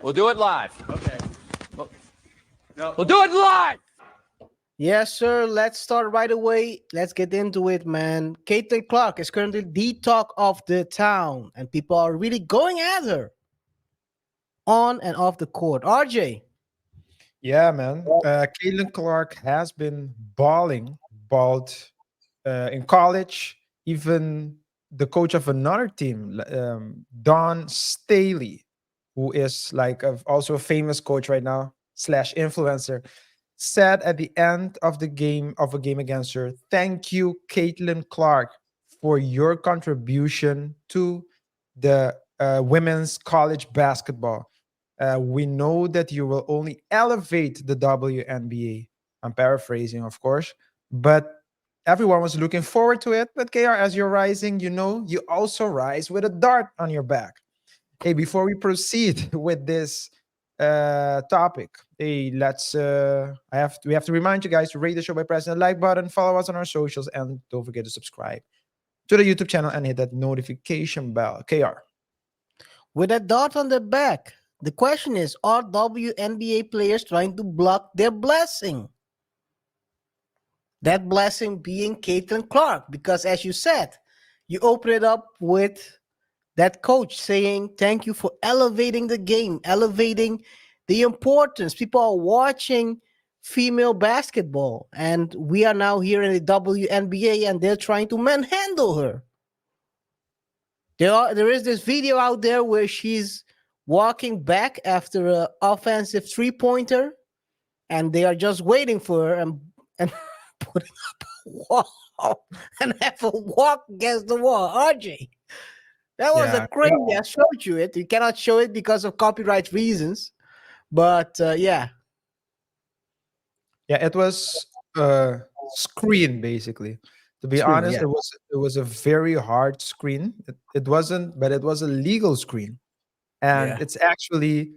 We'll do it live. Okay. No. We'll do it live. Yes, sir. Let's start right away. Let's get into it, man. Caitlin Clark is currently the talk of the town, and people are really going at her on and off the court. RJ. Yeah, man. Caitlin Clark has been balled in college. Even the coach of another team, Don Staley, who is like also a famous coach right now slash influencer, said at the end of the game of a game against her, "Thank you, Caitlin Clark, for your contribution to the women's college basketball. We know that you will only elevate the WNBA." I'm paraphrasing, of course, but everyone was looking forward to it. But KR, as you're rising, you also rise with a dart on your back. Hey, before we proceed with this topic, hey, we have to remind you guys to rate the show by pressing the like button, follow us on our socials, and don't forget to subscribe to the YouTube channel and hit that notification bell. KR. With a dot on the back, the question is, are WNBA players trying to block their blessing? That blessing being Caitlin Clark, because as you said, you open it up with that coach saying, thank you for elevating the game, elevating the importance. People are watching female basketball, and we are now here in the WNBA, and they're trying to manhandle her. There is this video out there where she's walking back after an offensive three-pointer, and they are just waiting for her and putting up a wall and have a walk against the wall. RJ, that was Yeah, a crazy. I showed you it. You cannot show it because of copyright reasons, but yeah. Yeah, it was a screen basically. To be Screen, honest, yeah. it was a very hard screen. It wasn't, but it was a legal screen, and Yeah. it's actually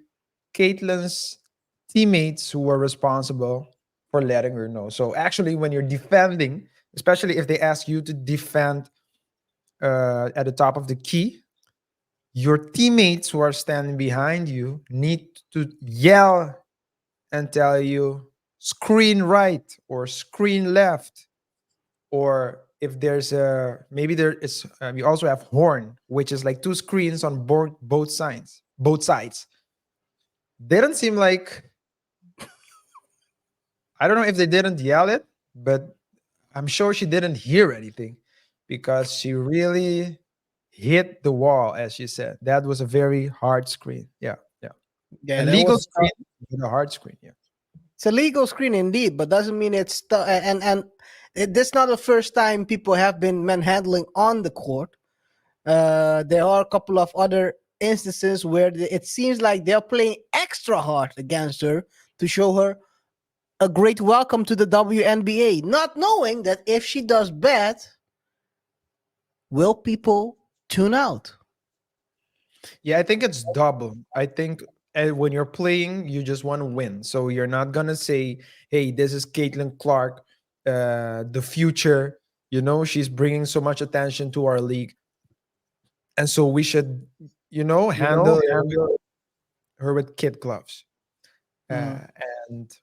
Caitlin's teammates who were responsible for letting her know. So actually, when you're defending, especially if they ask you to defend at the top of the key, your teammates who are standing behind you need to yell and tell you screen right or screen left, or if there's a maybe there is you also have horn, which is like two screens on both sides. They don't seem like, I don't know if they didn't yell it, but I'm sure she didn't hear anything because she really hit the wall, as she said. That was a very hard screen. Yeah, yeah. A Yeah, that legal was screen, but a hard screen. Yeah. it's a legal screen indeed, but doesn't mean it's this is not the first time people have been manhandling on the court. There are a couple of other instances where it seems like they're playing extra hard against her to show her a great welcome to the WNBA, not knowing that if she does bad, will people tune out? Yeah, I think it's double. I think when you're playing, you just want to win. So you're not gonna say, "Hey, this is Caitlin Clark, the future. She's bringing so much attention to our league, and so we should, handle her with kid gloves." Mm. And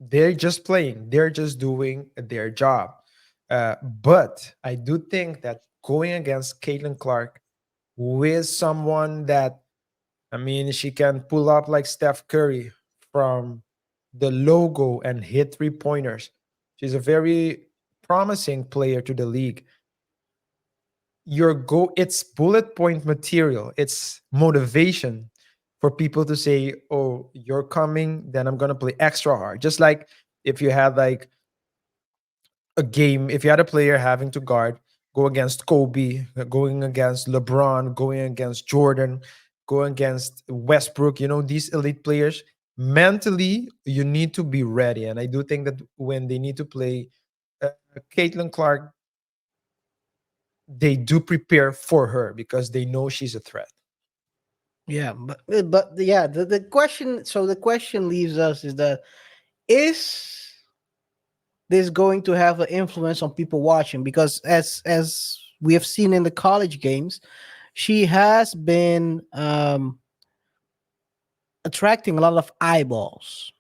they're just playing. They're just doing their job. But I do think that going against Caitlin Clark with someone that, I mean, she can pull up like Steph Curry from the logo and hit three pointers. She's a very promising player to the league. It's bullet point material. It's motivation for people to say, "Oh, you're coming, then I'm gonna play extra hard." Just like if you had like a game, if you had a player having to go against Kobe, going against LeBron, going against Jordan, going against Westbrook, these elite players, mentally, you need to be ready. And I do think that when they need to play uh, Caitlin Clark, they do prepare for her because they know she's a threat. Yeah, but yeah, the question. So the question leaves us is that is this going to have an influence on people watching? Because as we have seen in the college games, she has been attracting a lot of eyeballs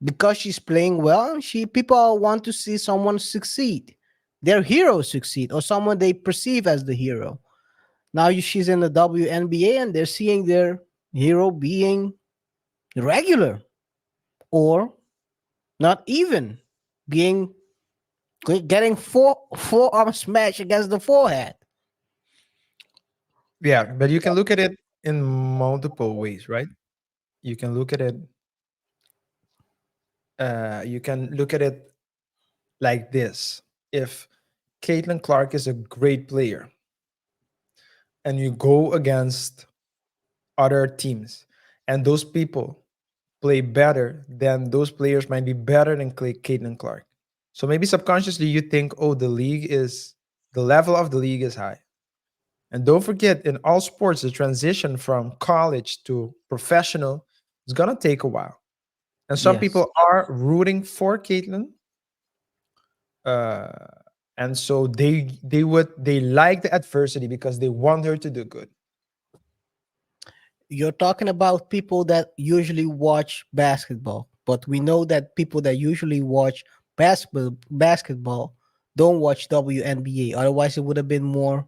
because she's playing well. She people want to see someone succeed, their hero succeed, or someone they perceive as the hero. Now she's in the WNBA and they're seeing their hero being regular or not even being getting forearm smash against the forehead. Yeah, but you can look at it in multiple ways, right? You can look at it. You can look at it like this: if Caitlin Clark is a great player, and you go against other teams, and those people play better, then those players might be better than Caitlin Clark. So maybe subconsciously you think, oh, the level of the league is high. And don't forget, in all sports, the transition from college to professional is gonna take a while. And some Yes. people are rooting for Caitlin, uh, and so they like the adversity because they want her to do good. You're talking about people that usually watch basketball, but we know that people that usually watch basketball don't watch WNBA. Otherwise, it would have been more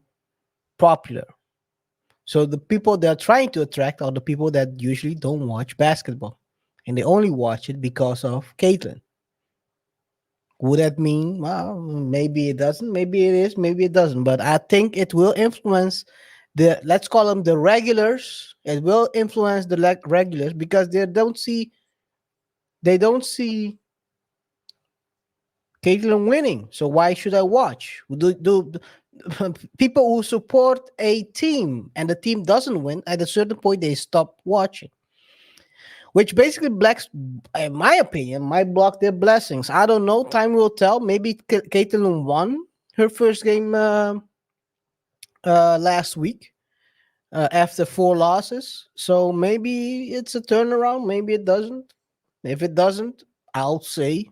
popular. So the people they're trying to attract are the people that usually don't watch basketball, and they only watch it because of Caitlyn. Would that mean, well, maybe it doesn't, maybe it is, maybe it doesn't, but I think it will influence the, let's call them the regulars. It will influence the regulars because they don't see Caitlyn winning. So why should I watch? People who support a team and the team doesn't win, at a certain point they stop watching, which basically blacks, in my opinion, might block their blessings. I don't know. Time will tell. Maybe Caitlyn won her first game last week after 4 losses. So maybe it's a turnaround. Maybe it doesn't. If it doesn't, I'll say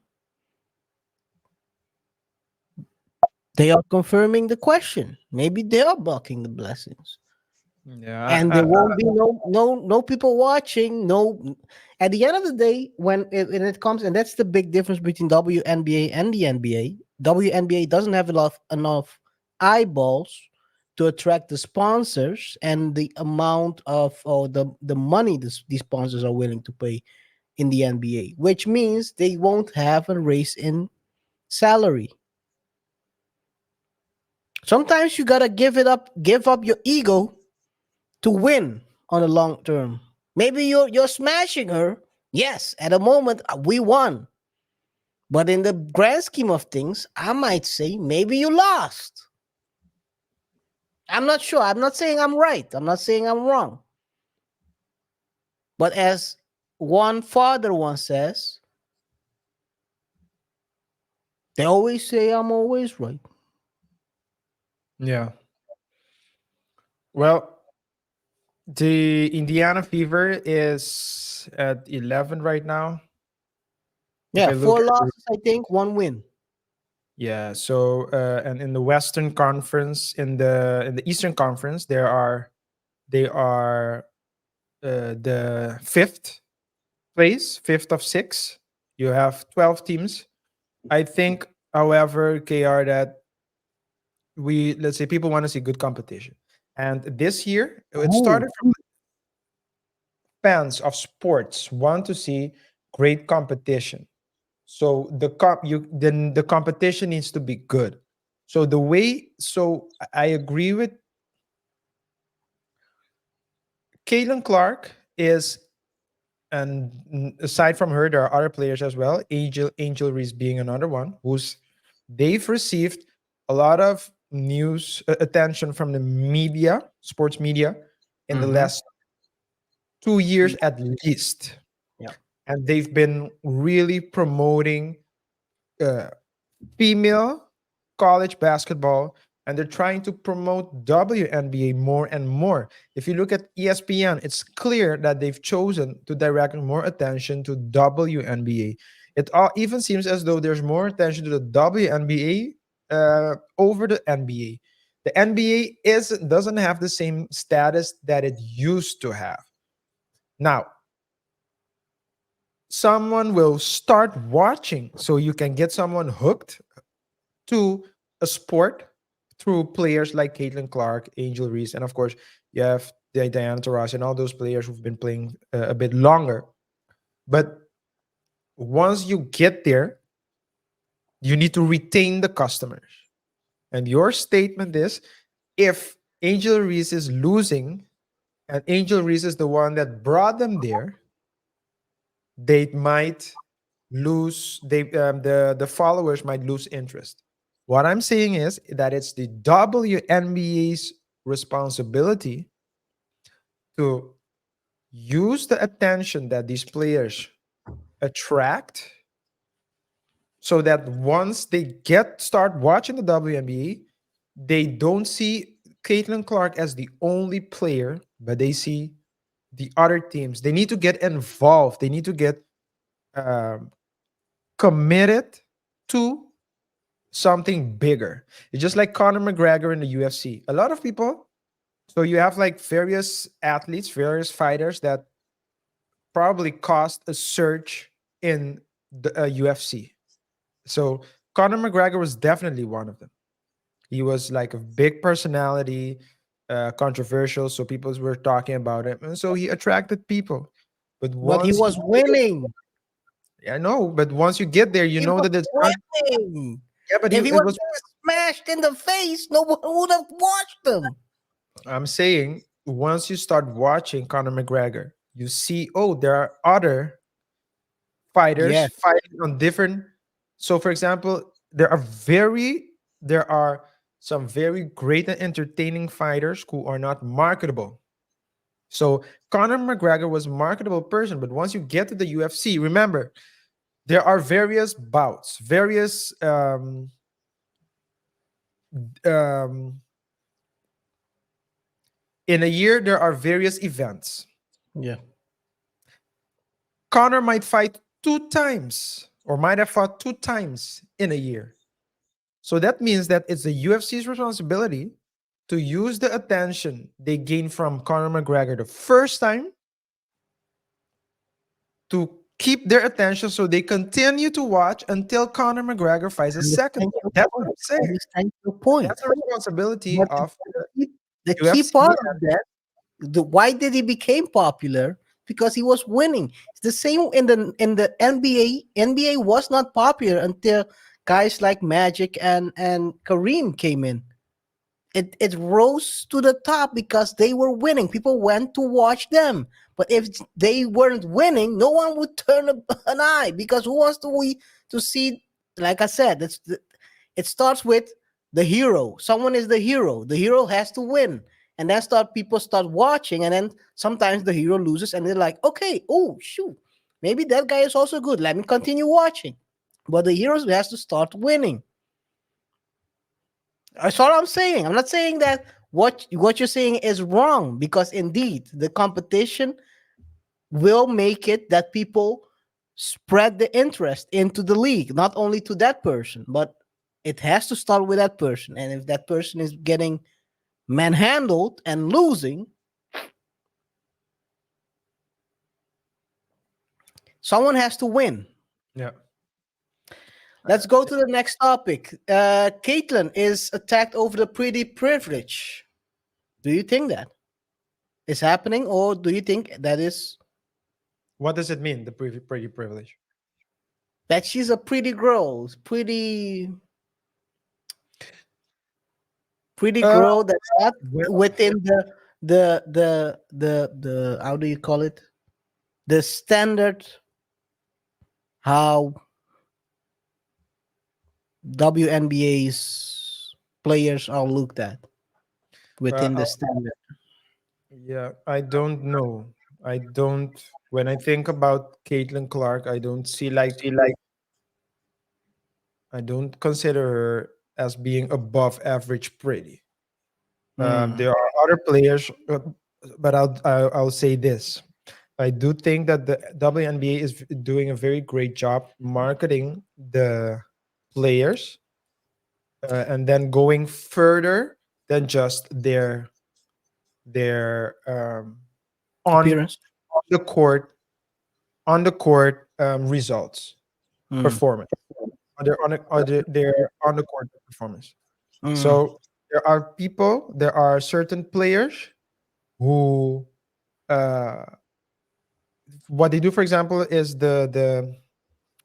they are confirming the question. Maybe they are blocking the blessings. Yeah, And there won't be no people watching. No, at the end of the day, when it comes, and that's the big difference between WNBA and the NBA. WNBA doesn't have enough eyeballs to attract the sponsors and the amount of, or the money these sponsors are willing to pay in the NBA, which means they won't have a raise in salary. Sometimes you gotta give up your ego to win on the long term. Maybe you're smashing her. Yes, at the moment we won. But in the grand scheme of things, I might say maybe you lost. I'm not sure. I'm not saying I'm right. I'm not saying I'm wrong. But as one father once says, they always say I'm always right. yeah. Well, the Indiana Fever is at 11 right now. If Yeah, I look four at losses, I think, one win. yeah, so and in the Western Conference, in the Eastern Conference, they are the fifth place, fifth of six. You have 12 teams. I think, however, KR, that we let's say people want to see good competition, and this year it Oh, started from fans of sports want to see great competition. So the competition needs to be good. So I agree with Caitlin Clark is, and aside from her, there are other players as well. Angel Reese being another one who's they've received a lot of news attention from the media, sports media, in the mm-hmm. last 2 years at least, Yeah. and they've been really promoting uh, female college basketball, and they're trying to promote WNBA more and more. If you look at ESPN, it's clear that they've chosen to direct more attention to WNBA. It all even seems as though there's more attention to the WNBA over the NBA. The NBA doesn't have the same status that it used to have. Now, someone will start watching. So you can get someone hooked to a sport through players like Caitlin Clark, Angel Reese, and of course you have Diana Taurasi and all those players who've been playing a bit longer. But once you get there, you need to retain the customers. And your statement is, if Angel Reese is losing and Angel Reese is the one that brought them there, they might lose. The followers might lose interest. What I'm saying is that it's the WNBA's responsibility to use the attention that these players attract, so that once they start watching the WNBA, they don't see Caitlin Clark as the only player, but they see the other teams. They need to get involved. They need to get um, committed to something bigger. It's just like Conor McGregor in the UFC. A lot of people, so you have like various athletes, various fighters that probably caused a surge in the UFC. So Conor McGregor was definitely one of them. He was like a big personality, controversial, so people were talking about him, and so he attracted people. But But he once you was winning. I know, but once you get there, you He know was that it's not. winning. Yeah, but If he it was was. getting smashed in the face, no one would have watched him. I'm saying once you start watching Conor McGregor, you see, oh, there are other fighters Yes. fighting on different. So, for example, there are some very great and entertaining fighters who are not marketable. So Conor McGregor was a marketable person, but once you get to the UFC, remember there are various bouts, various um, in a year there are various events. Yeah. Conor might fight two times or might have fought two times in a year. So that means that it's the UFC's responsibility to use the attention they gain from Conor McGregor the first time to keep their attention so they continue to watch until Conor McGregor fights a second Understand time. your That's what point. I'm saying. Understand your point. That's the responsibility But of the the key UFC. part of that, why did he became popular? Because he was winning. It's the same in the NBA. NBA was not popular until guys like Magic and Kareem came in. It rose to the top because they were winning. People went to watch them. But if they weren't winning, no one would turn an eye, because who wants to see? Like I said, it starts with the hero. Someone is the hero. The hero has to win, and then people start watching, and then sometimes the hero loses, and they're like, okay, oh shoot, maybe that guy is also good. Let me continue watching. But the hero has to start winning. That's all I'm saying. I'm not saying that what you're saying is wrong, because indeed the competition will make it that people spread the interest into the league, not only to that person, but it has to start with that person. And if that person is getting manhandled and losing, someone has to win. Yeah. Let's go to the next topic. Caitlyn is attacked over the pretty privilege. Do you think that is happening, or do you think that is What does it mean, the pretty privilege? that she's a pretty girl, pretty Uh, girl that's not well, within the how do you call it, the standard, how WNBA's players are looked at within the uh, standard. yeah, I don't know. I don't. When I think about Caitlin Clark, I don't see like I don't consider her as being above average pretty. Mm, There are other players, but I'll say this. I do think that the WNBA is doing a very great job marketing the players, and then going further than just their on appearance. the court results, Mm, performance, their on the court performance. mm, So there are certain players who uh, what they do, for example, is the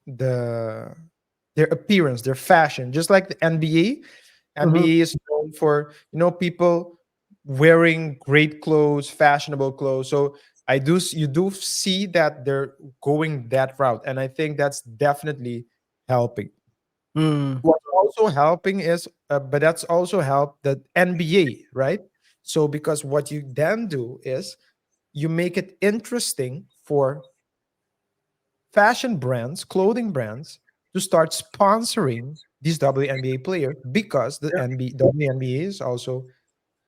their appearance, their fashion, just like the NBA. mhm, NBA is known for people wearing great clothes, fashionable clothes. So you do see that they're going that route, and I think that's definitely helping. mm, What's also helping is, but that's also helped the NBA, right? So because what you then do is you make it interesting for fashion brands, clothing brands, to start sponsoring these WNBA players because the WNBA is also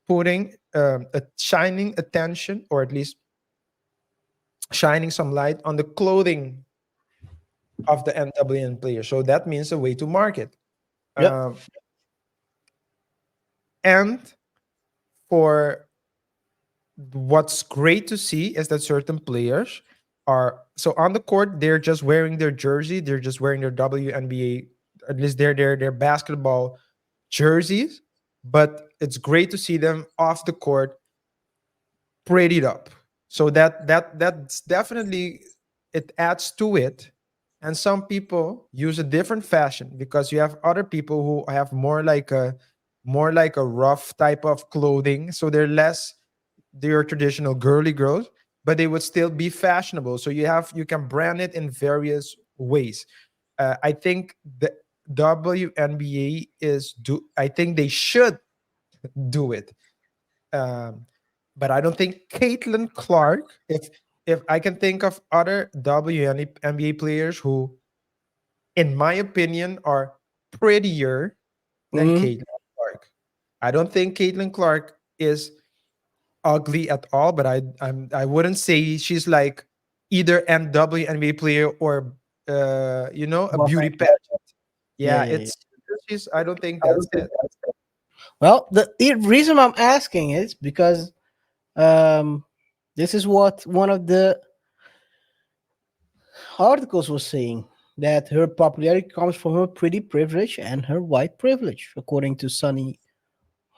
putting a shining attention, or at least shining some light on the clothing of the WNBA player. So that means a way to market. yep, Um, and for what's great to see is that certain players are so on the court, they're just wearing their jersey, they're just wearing their WNBA, at least their basketball jerseys, but it's great to see them off the court prettied up. So that's definitely, it adds to it. And some people use a different fashion because you have other people who have more like a rough type of clothing, so they're less their traditional girly girls, but they would still be fashionable. So you can brand it in various ways. I think the WNBA is do. I think they should do it, um, but I don't think Caitlin Clark. If I can think of other WNBA players who, in my opinion, are prettier than mm. Caitlin Clark. I don't think Caitlin Clark is ugly at all, but I wouldn't say she's like either WNBA player or a Buff beauty Angel. pageant. Yeah, Yeah, yeah, yeah. it's she's. I don't think that's it. Well, the reason I'm asking is because um, this is what one of the articles was saying, that her popularity comes from her pretty privilege and her white privilege, according to Sunny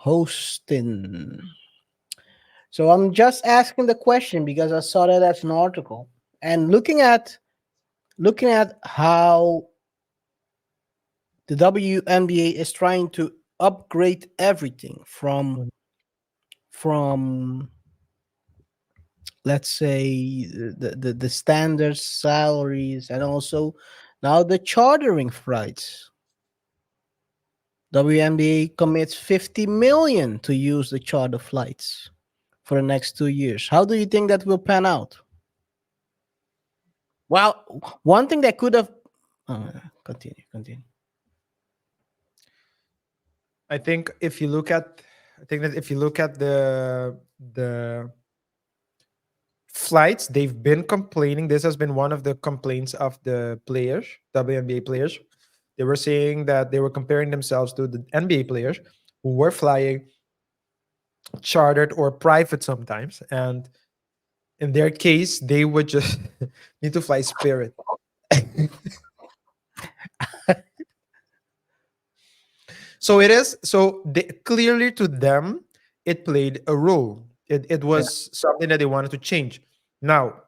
Hostin. So I'm just asking the question because I saw that as an article, and looking at how the WNBA is trying to upgrade everything from let's say the standard salaries, and also now the chartering flights. WNBA commits 50 million to use the charter flights for the next 2 years. How do you think that will pan out? Well, one thing that could have continue. I think if you look at, I think that if you look at the flights, they've been complaining. This has been one of the complaints of the players, WNBA players. They were saying that they were comparing themselves to the NBA players who were flying chartered or private sometimes, and in their case, they would just need to fly Spirit. So it is so clearly to them, it played a role. It Yeah. was something that they wanted to change. Now,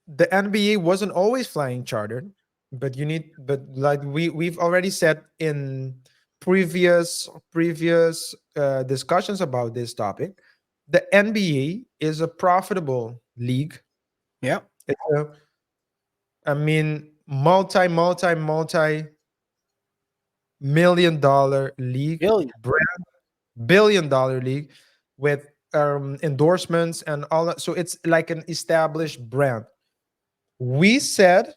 the NBA wasn't always flying chartered, but like we've already said in previous discussions about this topic, the NBA is a profitable league. Yeah. It's a, I mean, multi million dollar league, Billion. billion-dollar league with endorsements and all that. So it's like an established brand. We said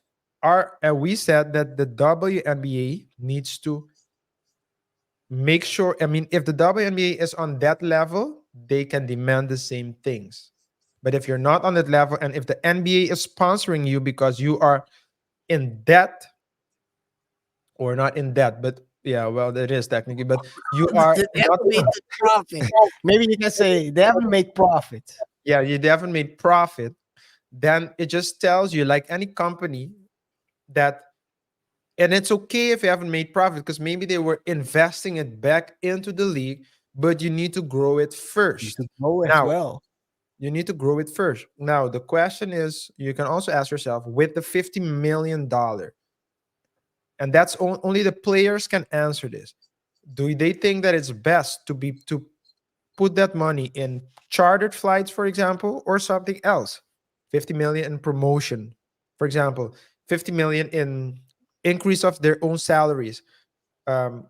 we said that the WNBA needs to make sure. I mean, if the WNBA is on that level, they can demand the same things. But if you're not on that level, and if the NBA is sponsoring you because you are in debt, or not in debt, but yeah, well, it is technically, but you are They not. haven't made the profit. Maybe you can say they haven't made profit. Yeah, you haven't made profit. then it just tells you, like any company, that, and it's okay if you haven't made profit because maybe they were investing it back into the league, but you need to grow it You first. could go as Now, well. you need to grow it first. Now, the question is, you can also ask yourself, with the $50 million, and that's only the players can answer this. Do they think that it's best to put that money in chartered flights, for example, or something else? 50 million in promotion, for example, 50 million in increase of their own salaries. Um,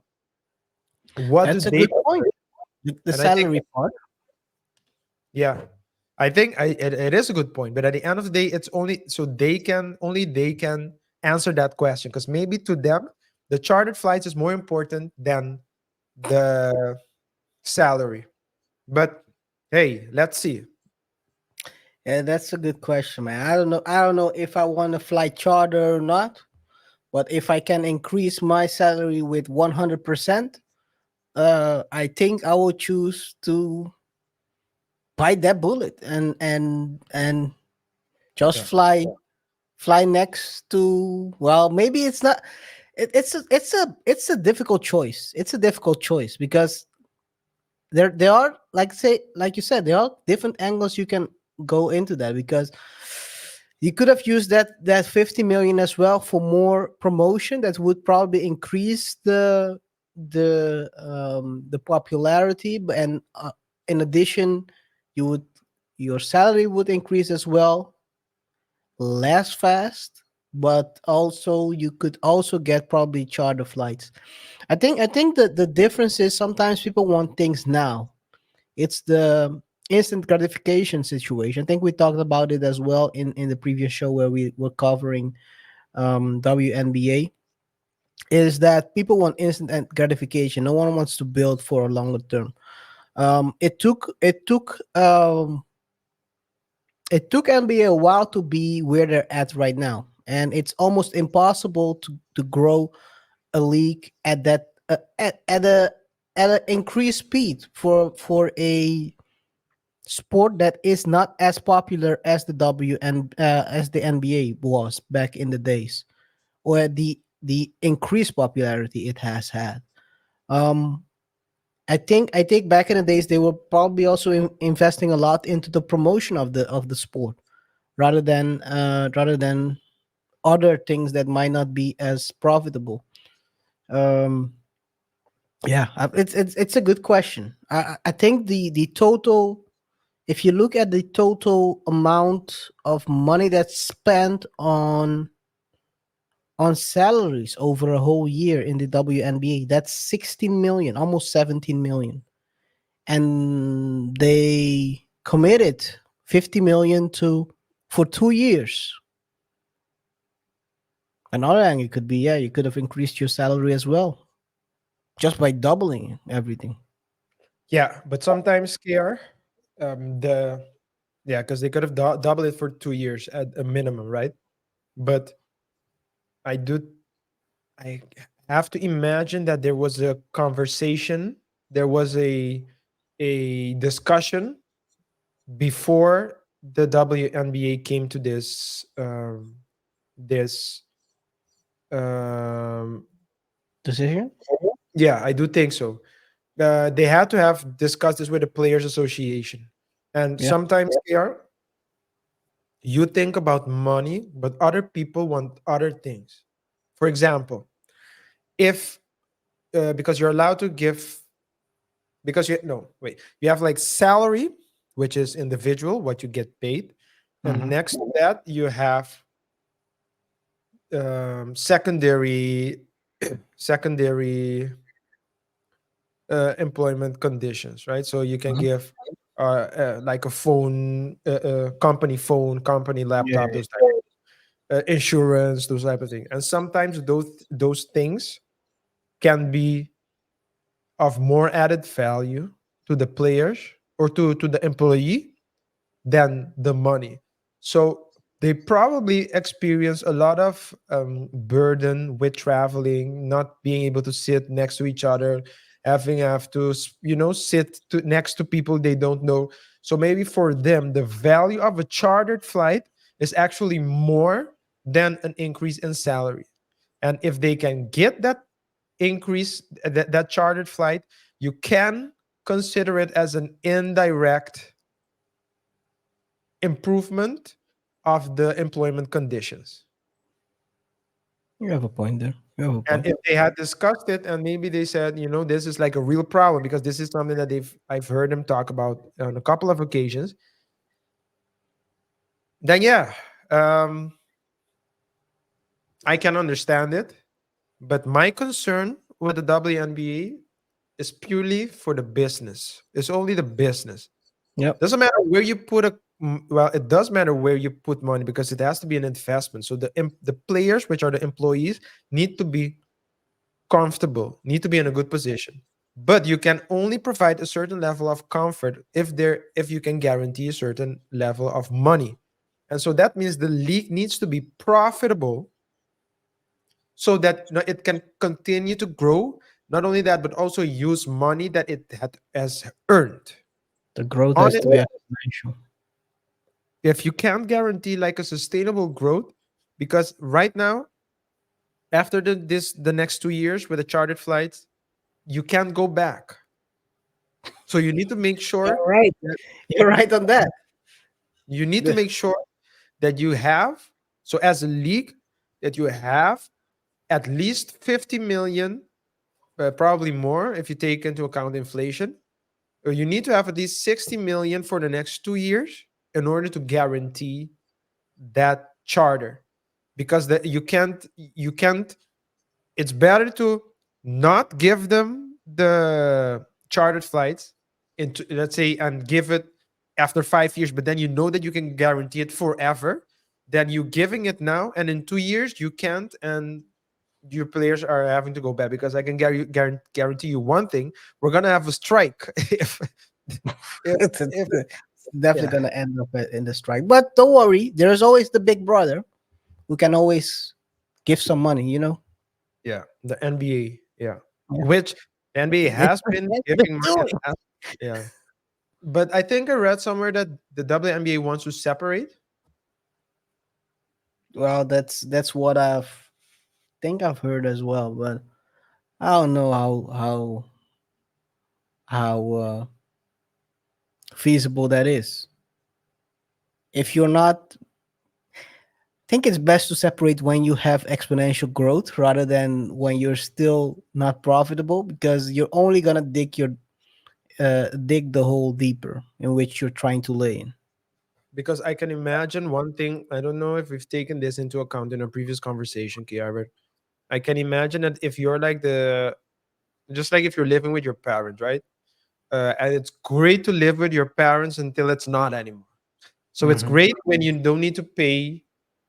what do That's a they good point. prefer? The And I think, salary part. yeah, I think it is a good point. But at the end of the day, it's only so they can answer that question, because maybe to them, the chartered flights is more important than the salary. But hey, let's see. Yeah, that's a good question, man. I don't know. I don't know if I want to fly charter or not. But if I can increase my salary with 100%, I think I will choose to bite that bullet and just Yeah. fly next to, well, maybe it's not, it's a difficult choice. It's a difficult choice because there are, like, say, like you said, there are different angles you can go into that, because you could have used that 50 million as well for more promotion that would probably increase the popularity, and in addition, you would your salary would increase as well, less fast, but also you could also get probably charter flights. I think that the difference is sometimes people want things now. It's the instant gratification situation. I think we talked about it as well in the previous show where we were covering WNBA. Is that people want instant gratification? No one wants to build for a longer term. It took NBA a while to be where they're at right now, and it's almost impossible to grow a league at that at an increased speed for a sport that is not as popular as as the NBA was back in the days, or the increased popularity it has had. Um, I think back in the days they were probably also investing a lot into the promotion of the sport, rather than other things that might not be as profitable. Um, yeah, it's a good question. I think the total, if you look at the total amount of money that's spent on salaries over a whole year in the WNBA, that's 16 million, almost 17 million, and they committed 50 million to for 2 years. Another angle could be, yeah, you could have increased your salary as well just by doubling everything. Yeah, but sometimes KR, the yeah, because they could have doubled it for 2 years at a minimum, right? But I do I have to imagine that there was a conversation, there was a discussion before the WNBA came to this um Decision. yeah, I do think so. They had to have discussed this with the players association. And Yeah. sometimes they are, you think about money, but other people want other things. For example, if because you're allowed to give, because you no wait, you have like salary, which is individual, what you get paid, and Mhm. next to that you have secondary secondary employment conditions, right? So you can Mhm. give like a phone, company phone, company Yeah. laptop, those type, insurance, those type of things. And sometimes those things can be of more added value to the players or to the employee than the money. So they probably experience a lot of burden with traveling, not being able to sit next to each other, having have to sit next to people they don't know. So maybe for them, the value of a chartered flight is actually more than an increase in salary. And if they can get that increase, that chartered flight, you can consider it as an indirect improvement of the employment conditions. You have a point there. You have a And point. if they had discussed it and maybe they said, this is like a real problem because this is something that I've heard them talk about on a couple of occasions, then yeah, um, I can understand it. But my concern with the WNBA is purely for the business. It's only the business. Yep. Doesn't matter where you put well, it does matter where you put money because it has to be an investment. So the players, which are the employees, need to be comfortable, need to be in a good position. But you can only provide a certain level of comfort if you can guarantee a certain level of money. And so that means the league needs to be profitable so that it can continue to grow. Not only that, but also use money that has earned. The growth has to Honestly, be exponential. if you can't guarantee like a sustainable growth, because right now, after the next 2 years with the chartered flights, you can't go back. So you need to make sure You're right. that You're right on that. you need to The, make sure that you have, so as a league, that you have at least 50 million, probably more if you take into account inflation, or you need to have at least 60 million for the next 2 years in order to guarantee that charter. Because you can't, it's better to not give them the chartered flights into, let's say, and give it after 5 years, but then you know that you can guarantee it forever, than you giving it now and in 2 years you can't, and your players are having to go back. Because I can guarantee you one thing: we're gonna have a strike if if it's definitely yeah, gonna end up in the strike. But don't worry, there's always the big brother who can always give some money. yeah, the NBA, yeah, Yeah. which the NBA has been That's been giving money in doing. the past. Yeah. But I think I read somewhere that the WNBA wants to separate. Well, that's what I've heard as well, but I don't know how feasible that is. If you're not, think it's best to separate when you have exponential growth rather than when you're still not profitable, because you're only gonna dig the hole deeper in which you're trying to lay in. Because I can imagine one thing. I don't know if we've taken this into account in a previous conversation, KR, but I can imagine that if you're like just like if you're living with your parents, right? And it's great to live with your parents until it's not anymore. So it's Mhm. great when you don't need to pay.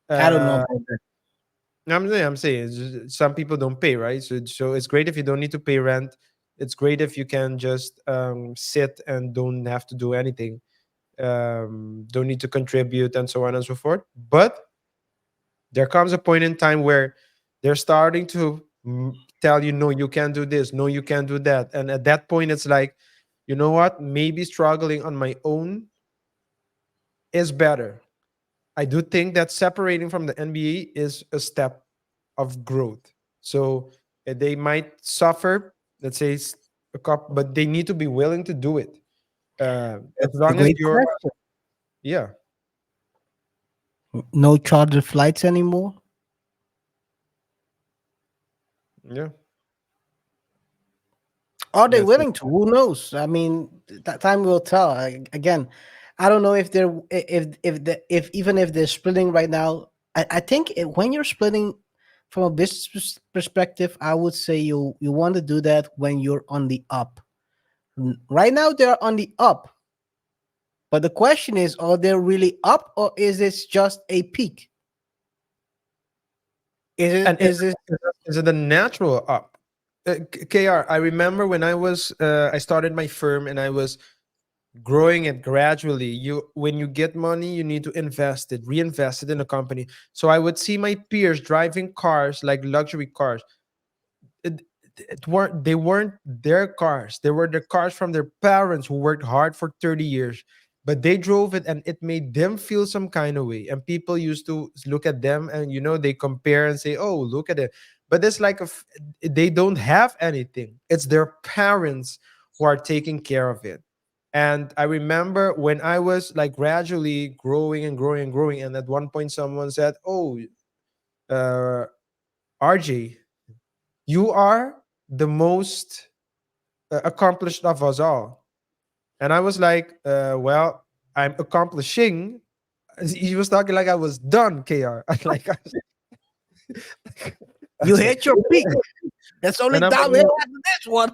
I don't know Uh, about that. I'm saying some people don't pay, right? So it's great if you don't need to pay rent. It's great if you can just sit and don't have to do anything, don't need to contribute, and so on and so forth. But there comes a point in time where they're starting to tell you, no, you can't do this, no, you can't do that. And at that point, it's like, you know what? Maybe struggling on my own is better. I do think that separating from the NBA is a step of growth. So they might suffer, let's say, a couple, but they need to be willing to do it. As That's the long as great you're, question. yeah, No charter flights anymore. yeah, Are they that's it. willing to? Who knows? I mean, that time will tell. Again, I don't know if they're if even if they're splitting right now. I think when you're splitting from a business perspective, I would say you want to do that when you're on the up. Right now, they're on the up, but the question is, are they really up, or is this just a peak? Is it And is this is it a natural up? KR, I remember when I started my firm and I was growing it gradually. When you get money, you need to invest it, reinvest it in a company. So I would see my peers driving cars like luxury cars. it, they weren't their cars. They were the cars from their parents who worked hard for 30 years. but they drove it and it made them feel some kind of way. And people used to look at them and they compare and say, "Oh, look at it." But it's like they don't have anything. It's their parents who are taking care of it. And I remember when I was like gradually growing and growing and growing, and at one point someone said, "Oh, uh, RJ, you are the most accomplished of us all." And I was like, well, I'm accomplishing. He was talking like I was done, KR. Like, You that's it. hit your peak. That's only And I'm like, downhill after this one.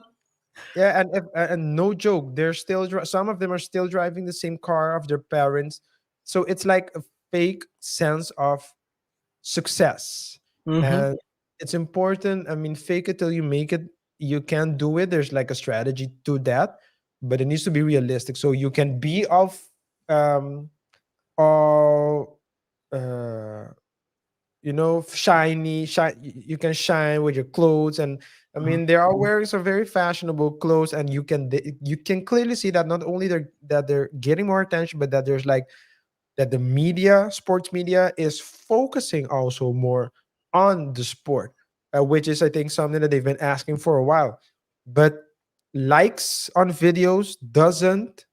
yeah, and no joke, they're still some of them are still driving the same car of their parents. So it's like a fake sense of success. Mm-hmm. And it's important. I mean, fake it till you make it. You can do it. There's like a strategy to that, but it needs to be realistic. So you can be of um all shiny. You can shine with your clothes. And I mean, they are wearing some very fashionable clothes, and you can clearly see that not only they're getting more attention, but that there's like that the media, sports media, is focusing also more on the sport, which is, I think, something that they've been asking for a while. But likes on videos doesn't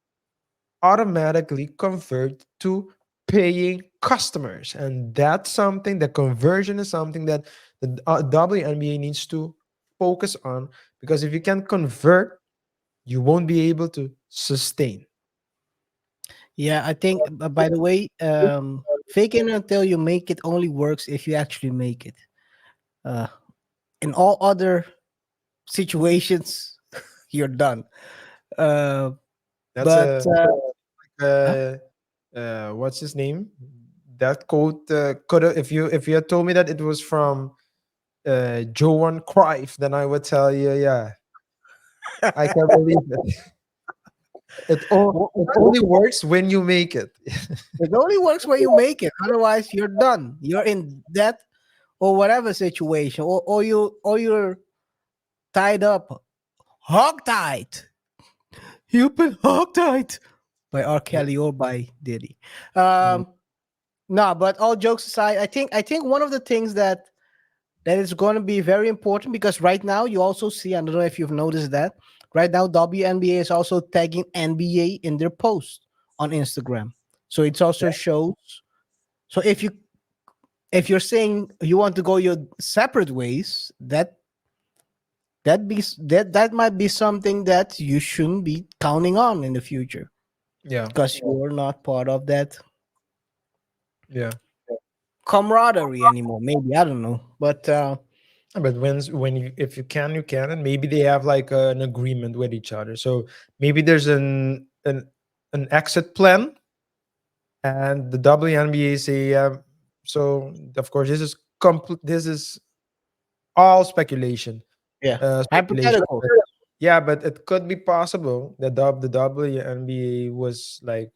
automatically convert to paying customers. And that's something, the conversion is something that the WNBA needs to focus on, because if you can convert, you won't be able to sustain. Yeah, I think. By the way, fake it until you make it only works if you actually make it. Uh, in all other situations, you're done. Uh, That's but a huh? uh, what's his name? That quote could have, if you had told me that it was from Johan Cruyff, then I would tell you, yeah, I can't believe it. It only works when you make it. It only works when you make it. Otherwise, you're done. You're in debt or whatever situation, or you're tied up, hog tied. You've been hog tied by R. Yeah. Kelly or by Diddy. Mm. No, but all jokes aside, I think one of the things that is going to be very important, because right now you also see, I don't know if you've noticed that right now WNBA is also tagging NBA in their post on Instagram. So it also shows. So if you're saying you want to go your separate ways, that might be something that you shouldn't be counting on in the future, Yeah, because you're not part of that yeah. camaraderie anymore. Maybe, I don't know, but But when you, if you can, you can, and maybe they have like an agreement with each other. So maybe there's an exit plan, and the WNBA say, so of course this is all speculation, yeah, speculation. hypothetical. Yeah, but it could be possible that the WNBA was like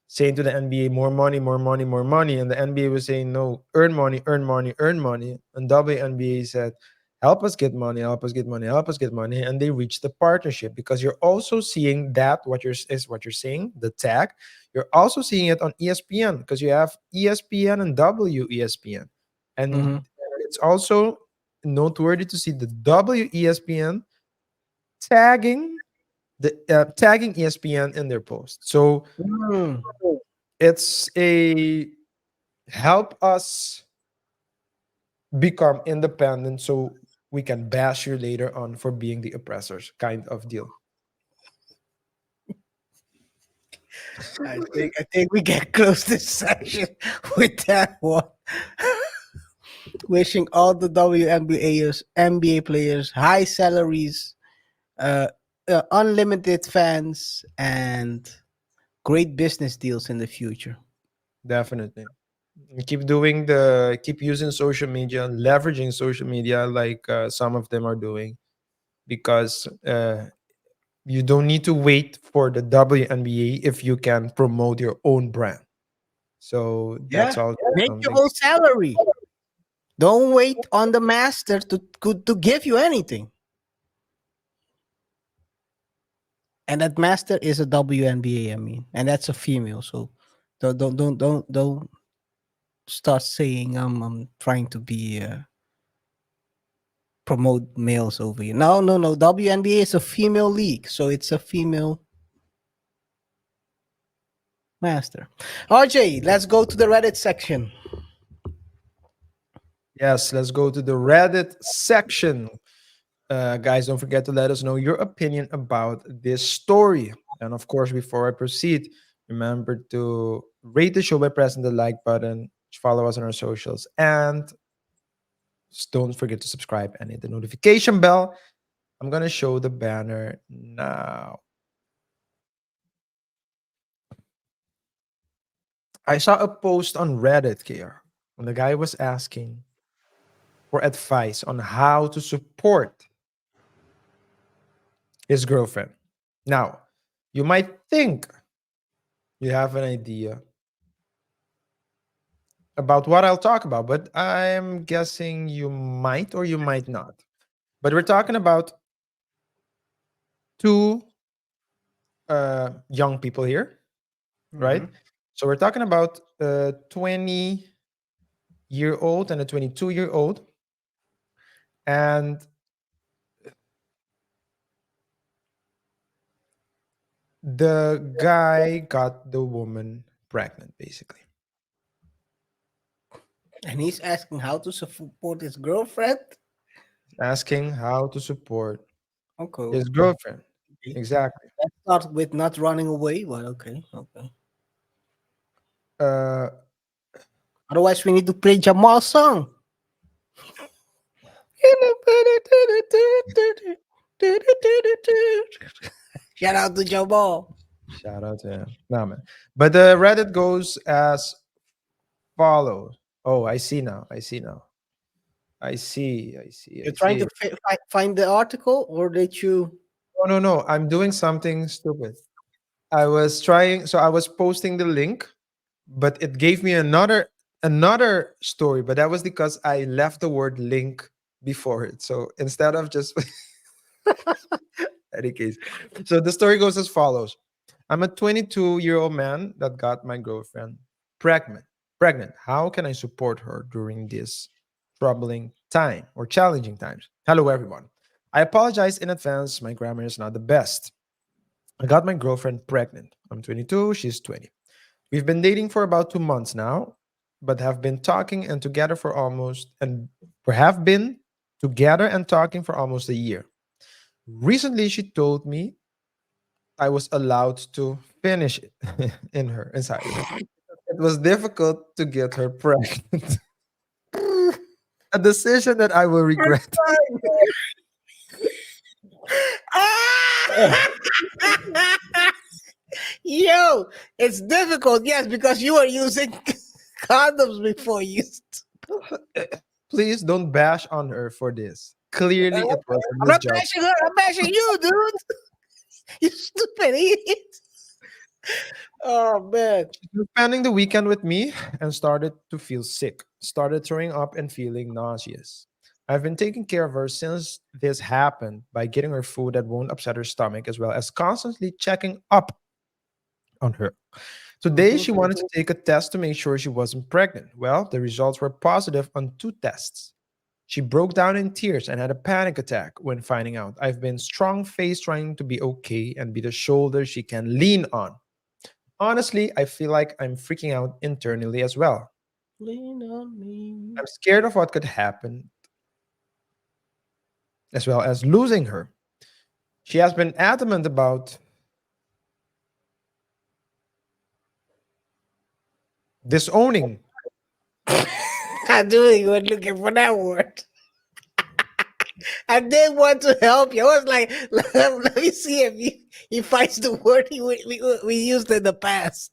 saying to the NBA, more money, more money, more money. And the NBA was saying, no, earn money, earn money, earn money. And WNBA said, help us get money, help us get money, help us get money. And they reached the partnership, because you're also seeing that what you're saying, the tag. You're also seeing it on ESPN, because you have ESPN and WESPN. Hmm. And it's also noteworthy to see the WESPN tagging tagging ESPN in their post. So Mm. it's a help us become independent, so we can bash you later on for being the oppressors kind of deal. I think we get close this session with that one. Wishing all the NBA players high salaries, uh, unlimited fans, and great business deals in the future. Definitely. And keep using social media, leveraging social media like some of them are doing, because you don't need to wait for the WNBA if you can promote your own brand. So that's Yeah, also make your something. own salary. Don't wait on the master to give you anything. And that master is a WNBA, I mean, and that's a female. So don't start saying I'm trying to be promote males over here. No, no, no. WNBA is a female league, so it's a female master. RJ, let's go to the Reddit section. Yes, let's go to the Reddit section. Guys, don't forget to let us know your opinion about this story. And of course, before I proceed, remember to rate the show by pressing the like button, follow us on our socials, and don't forget to subscribe and hit the notification bell. I'm going to show the banner now. I saw a post on Reddit, KR, when the guy was asking for advice on how to support his girlfriend. Now, you might think you have an idea about what I'll talk about, but I'm guessing you might or you might not. But we're talking about two young people here, right? Mhm. So we're talking about a 20-year-old and a 22-year-old. And the guy got the woman pregnant, basically. And he's asking how to support his girlfriend. Asking how to support Okay. his girlfriend. Okay. Exactly. Let's start with not running away, but okay, okay. Uh, Otherwise, we need to play Jamal's song. Shout out to Jamal. Shout out to him. No, man. But the Reddit goes as follows. Oh, I see now. I see now. I see. I see. You're I trying see. to find the article, or did you? Oh, no, no. I'm doing something stupid. I was trying. So I was posting the link, but it gave me another story. But that was because I left the word link before it. So instead of just any case. So the story goes as follows. I'm a 22-year-old man that got my girlfriend pregnant. Pregnant. How can I support her during this troubling time or challenging times? Hello, everyone. I apologize in advance. My grammar is not the best. I got my girlfriend pregnant. I'm 22, she's 20. We've been dating for about 2 months now, but have been talking and together for almost, and we have been together and talking for almost a year. Recently, she told me I was allowed to finish it inside her. It was difficult to get her pregnant. A decision that I will regret. Yo, it's difficult, yes, because you are using condoms before you. Please don't bash on her for this. Clearly, it was a I'm not misjudgment. bashing her. I'm bashing you, dude. You stupid idiot. Oh man. She was spending the weekend with me and started to feel sick, started throwing up and feeling nauseous. I've been taking care of her since this happened by getting her food that won't upset her stomach, as well as constantly checking up on her. Today, Mhm. she wanted to take a test to make sure she wasn't pregnant. Well, the results were positive on two tests. She broke down in tears and had a panic attack when finding out. I've been strong faced trying to be okay and be the shoulder she can lean on. Honestly, I feel like I'm freaking out internally as well. Lean on me. I'm scared of what could happen, as well as losing her. She has been adamant about disowning. I knew you were looking for that word. I did want to help you. I was like, let me see if he finds the word we used in the past.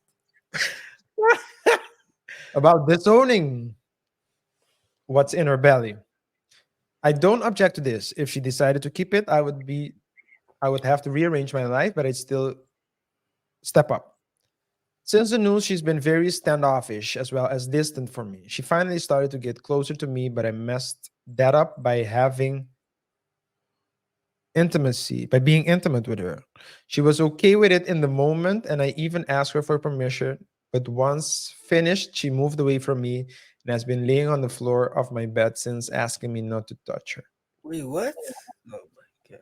About disowning what's in her belly. I don't object to this. If she decided to keep it, I would have to rearrange my life, but I'd still step up. Since the news, she's been very standoffish as well as distant from me. She finally started to get closer to me, but I messed that up by having intimacy, by being intimate with her. She was okay with it in the moment, and I even asked her for permission. But once finished, she moved away from me and has been laying on the floor of my bed since, asking me not to touch her. Wait, what? Oh my god.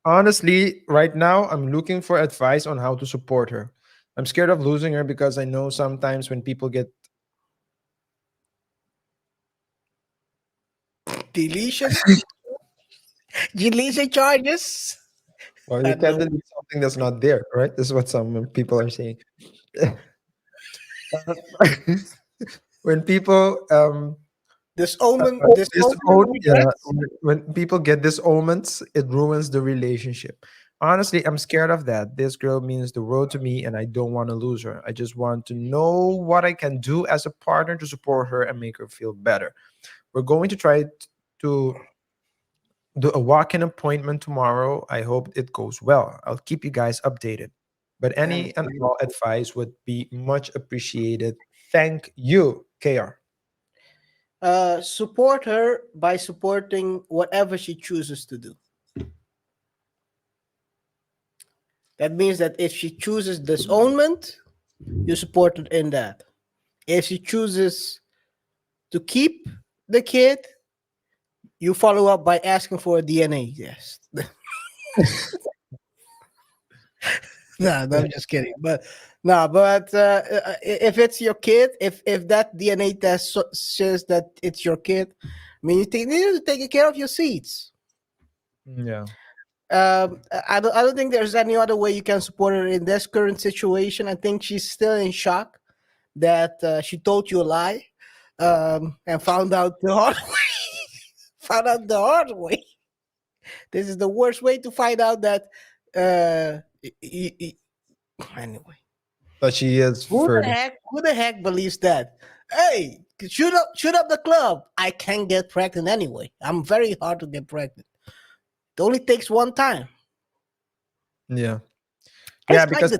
Honestly, right now, I'm looking for advice on how to support her. I'm scared of losing her because I know sometimes when people get, Deletion? Deletion charges? well, you I can know. delete something that's not there, right? This is what some people are saying. When people disown, Disownment yeah, regrets? when people get disowns, it ruins the relationship. Honestly, I'm scared of that. This girl means the world to me, and I don't want to lose her. I just want to know what I can do as a partner to support her and make her feel better. We're going to try to do a walk-in appointment tomorrow. I hope it goes well. I'll keep you guys updated. But And any and all advice would be much appreciated. Thank you, KR. support her by supporting whatever she chooses to do. That means that if she chooses disownment, you support her in that. If she chooses to keep the kid, you follow up by asking for a DNA test. No, I'm just kidding. But no, but if it's your kid, if that DNA test says that it's your kid, I mean, you need to take care of your seeds. Yeah. I don't think there's any other way you can support her in this current situation. I think she's still in shock that she told you a lie, and found out the hard way. Found out the hard way. This is the worst way to find out that. Anyway, But she is further. Who the heck believes that? Hey, shoot up the club. I can't get pregnant anyway. I'm very hard to get pregnant. It only takes one time. Yeah. Yeah, It's like because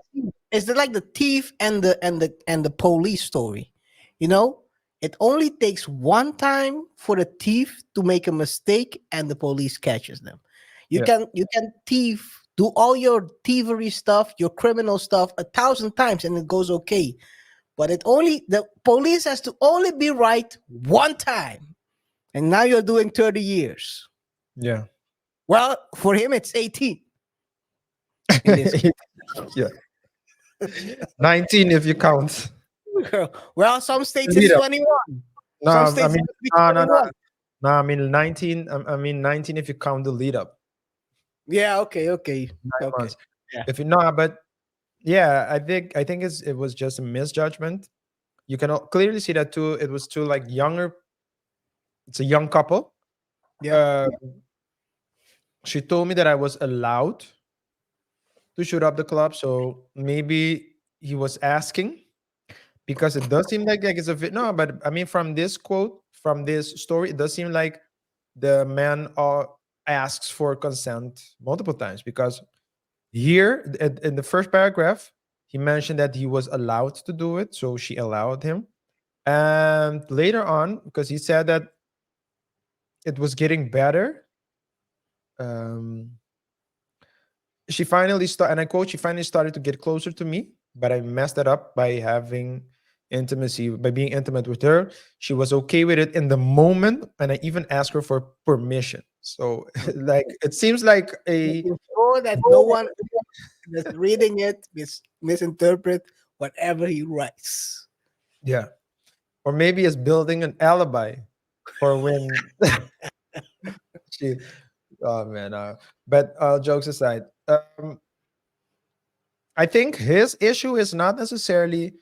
the thief and the police story. You know, it only takes one time for the thief to make a mistake and the police catches them. You yeah, can thief, do all your thievery stuff, your criminal stuff 1,000 times and it goes okay. But the police has to only be right one time. And now you're doing 30 years. yeah. Well, for him it's 18 in this. Yeah. 19 if you count. Well, some states Lead it's up. 21. No, Some I states mean, it could be no, no, no. 21. No, I mean 19. I mean 19 if you count the lead up. Yeah, okay. 9 months. Yeah. If you know, but yeah, I think it was just a misjudgment. You can clearly see that too. It was too like younger. It's a young couple. Yeah. Uh, she told me that I was allowed to shoot up the club, so maybe he was asking because it does seem like it's a no. But I mean, from this quote, from this story, it does seem like the man asks for consent multiple times because here in the first paragraph he mentioned that he was allowed to do it, so she allowed him. And later on, because he said that it was getting better, um, she finally started, and I quote, she finally started to get closer to me, but I messed it up by having intimacy, by being intimate with her. She was okay with it in the moment, and I even asked her for permission. So, like, it seems like a Making sure that no one that's reading it misinterpret whatever he writes. yeah, or maybe it's building an alibi for when she. Oh man, but jokes aside, I think his issue is not necessarily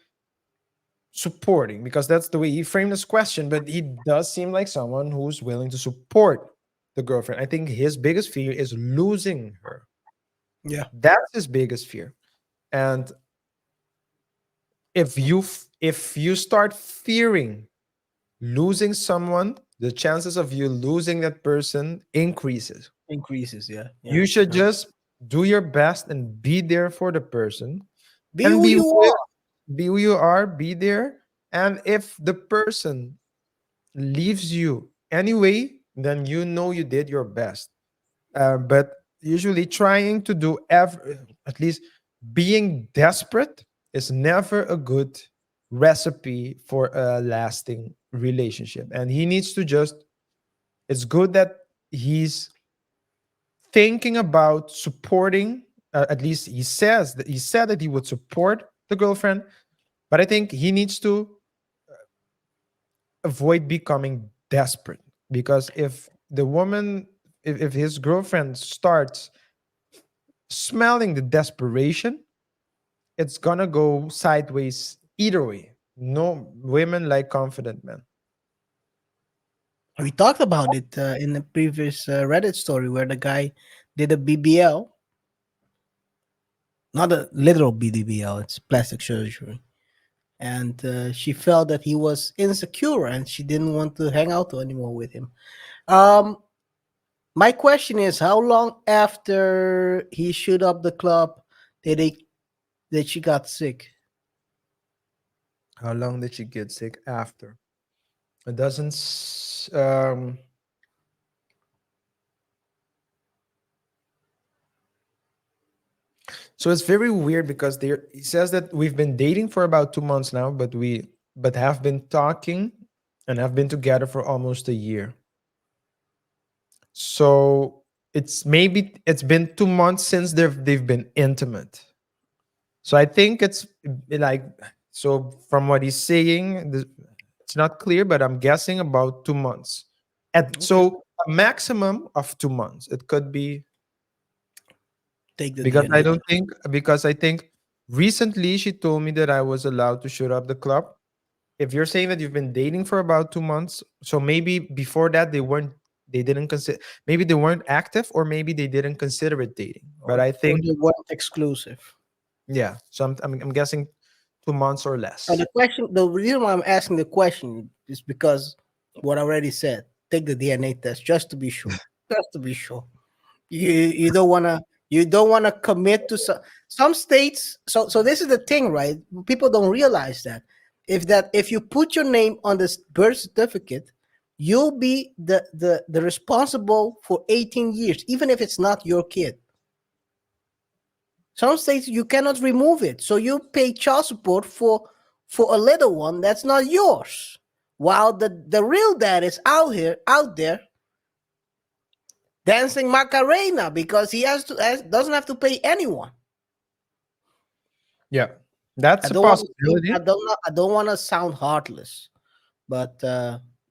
supporting because that's the way he framed this question, but he does seem like someone who's willing to support the girlfriend. I think his biggest fear is losing her. Yeah. That's his biggest fear. And if you start fearing losing someone, the chances of you losing that person increases. Increases, yeah. Yeah. You should Yeah. just do your best and be there for the person Be and who you are. be who you are, be there. And if the person leaves you anyway, then you know you did your best. But usually trying to do at least being desperate is never a good recipe for a lasting relationship. And he needs to just, it's good that he's thinking about supporting, at least he said that he would support the girlfriend, but I think he needs to avoid becoming desperate, because if the woman, if his girlfriend starts smelling the desperation, it's gonna go sideways either way. No, women like confident men. We talked about it in the previous Reddit story where the guy did a BBL, not a literal BBL, it's plastic surgery. And she felt that he was insecure and she didn't want to hang out anymore with him. Um, my question is, how long after he shoot up the club did he that she got sick? How long did she get sick after? It doesn't. So it's very weird because there he says that we've been dating for about 2 months now, but have been talking and have been together for almost a year. So it's been 2 months since they've been intimate. So I think it's like, so from what he's saying, it's not clear, but I'm guessing about 2 months. Okay, So a maximum of 2 months. It could be, take the because I DNA. don't think, because I think recently she told me that I was allowed to shoot up the club. If you're saying that you've been dating for about 2 months, so maybe before that they didn't consider, maybe they weren't active, or maybe they didn't consider it dating. But I Or think, they weren't exclusive. yeah. So I'm guessing 2 months or So less. the question, the reason why I'm asking the question is because what I already said. Take the DNA test just to be sure. Just to be sure. You don't wanna commit to some states. So this is the thing, right? People don't realize that if you put your name on this birth certificate, you'll be the responsible for 18 years, even if it's not your kid. Some states you cannot remove it, so you pay child support for a little one that's not yours, while the real dad is out there dancing Macarena because doesn't have to pay anyone. Yeah, I that's a don't want to think possibility. I don't want to sound heartless, but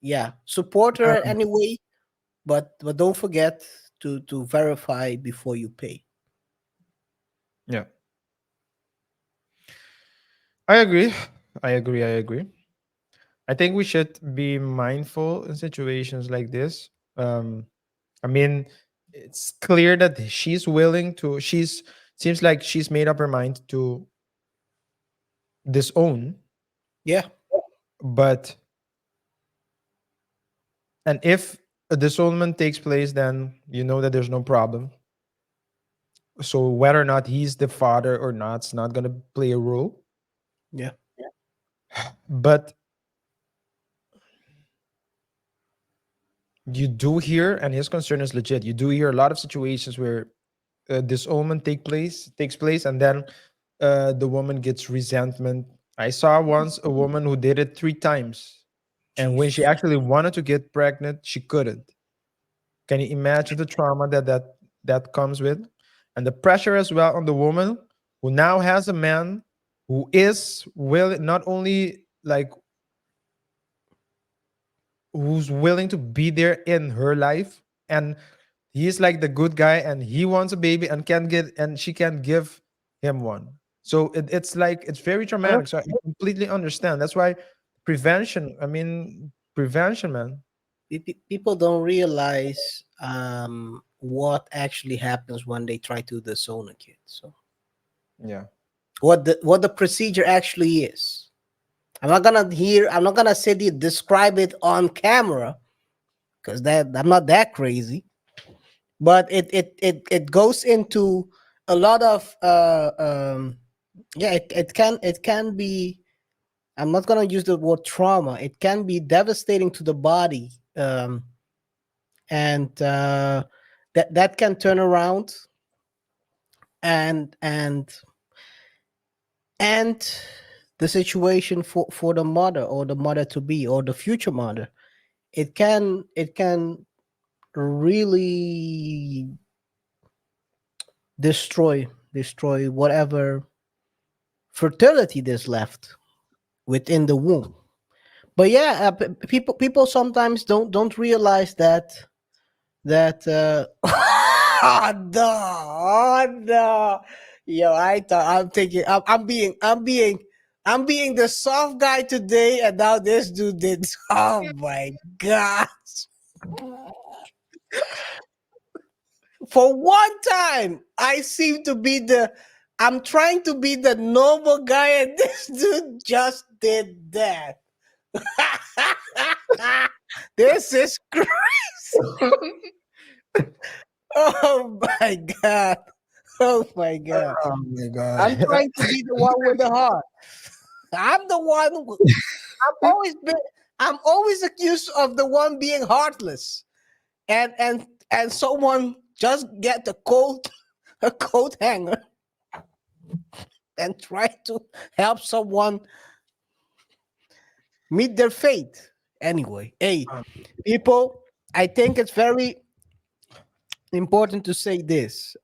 yeah, support her Um, anyway. But don't forget to verify before you pay. yeah, I agree. I agree. I agree. I think we should be mindful in situations like this. I mean, it's clear that she's willing to. She's seems like she's made up her mind to disown. Yeah, But, and if a disownment takes place, then you know that there's no problem. So whether or not he's the father or not, it's not gonna play a role. yeah. But you do hear, and his concern is legit. You do hear a lot of situations where disownment takes place, and then the woman gets resentment. I saw once a woman who did it 3 times, and when she Jesus. actually wanted to get pregnant, she couldn't. Can you imagine the trauma that comes with, and the pressure as well on the woman who now has a man who is will not only like who's willing to be there in her life, and he's like the good guy and he wants a baby and can get, and she can give him one. So it's like it's very Uh, traumatic, so I completely understand. That's why prevention, I mean, prevention, man. People don't realize what actually happens when they try to disown a kid. So Yeah, what the procedure actually is. I'm not gonna sit here describe it on camera because that I'm not that crazy. But it goes into a lot of yeah, it can be, I'm not gonna use the word trauma. It can be devastating to the body. And that can turn around and and the situation for the mother or the mother to be or the future mother. It can really destroy whatever fertility there's left within the womb. But yeah, people sometimes don't realize that oh no, oh no. Yo, I thought I'm thinking I'm being the soft guy today, and now this dude did. Oh my god! For one time, I seem to be the. I'm trying to be the noble guy, and this dude just did that. This is crazy. Oh my god. Oh my god. Oh my I'm god. trying to be the one with the heart. I'm the one I'm always accused of the one being heartless. And someone just get a coat hanger and try to help someone meet their fate. Anyway, hey, Um, people, I think it's very important to say this.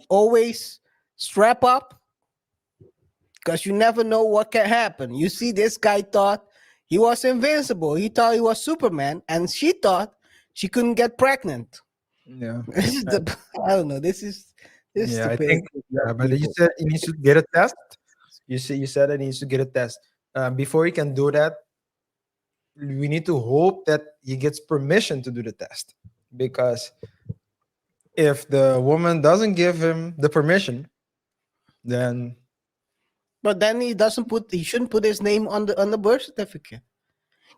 Always strap up because you never know what can happen. You see, this guy thought he was invincible. He thought he was Superman, and she thought she couldn't get pregnant. yeah. This is Uh, the I don't know. This is yeah, I stupid. think but you said he needs to get a test. You said he needs to get a test. Before he can do that, we need to hope that he gets permission to do the test. Because if the woman doesn't give him the permission, then But then he shouldn't put his name on the birth certificate.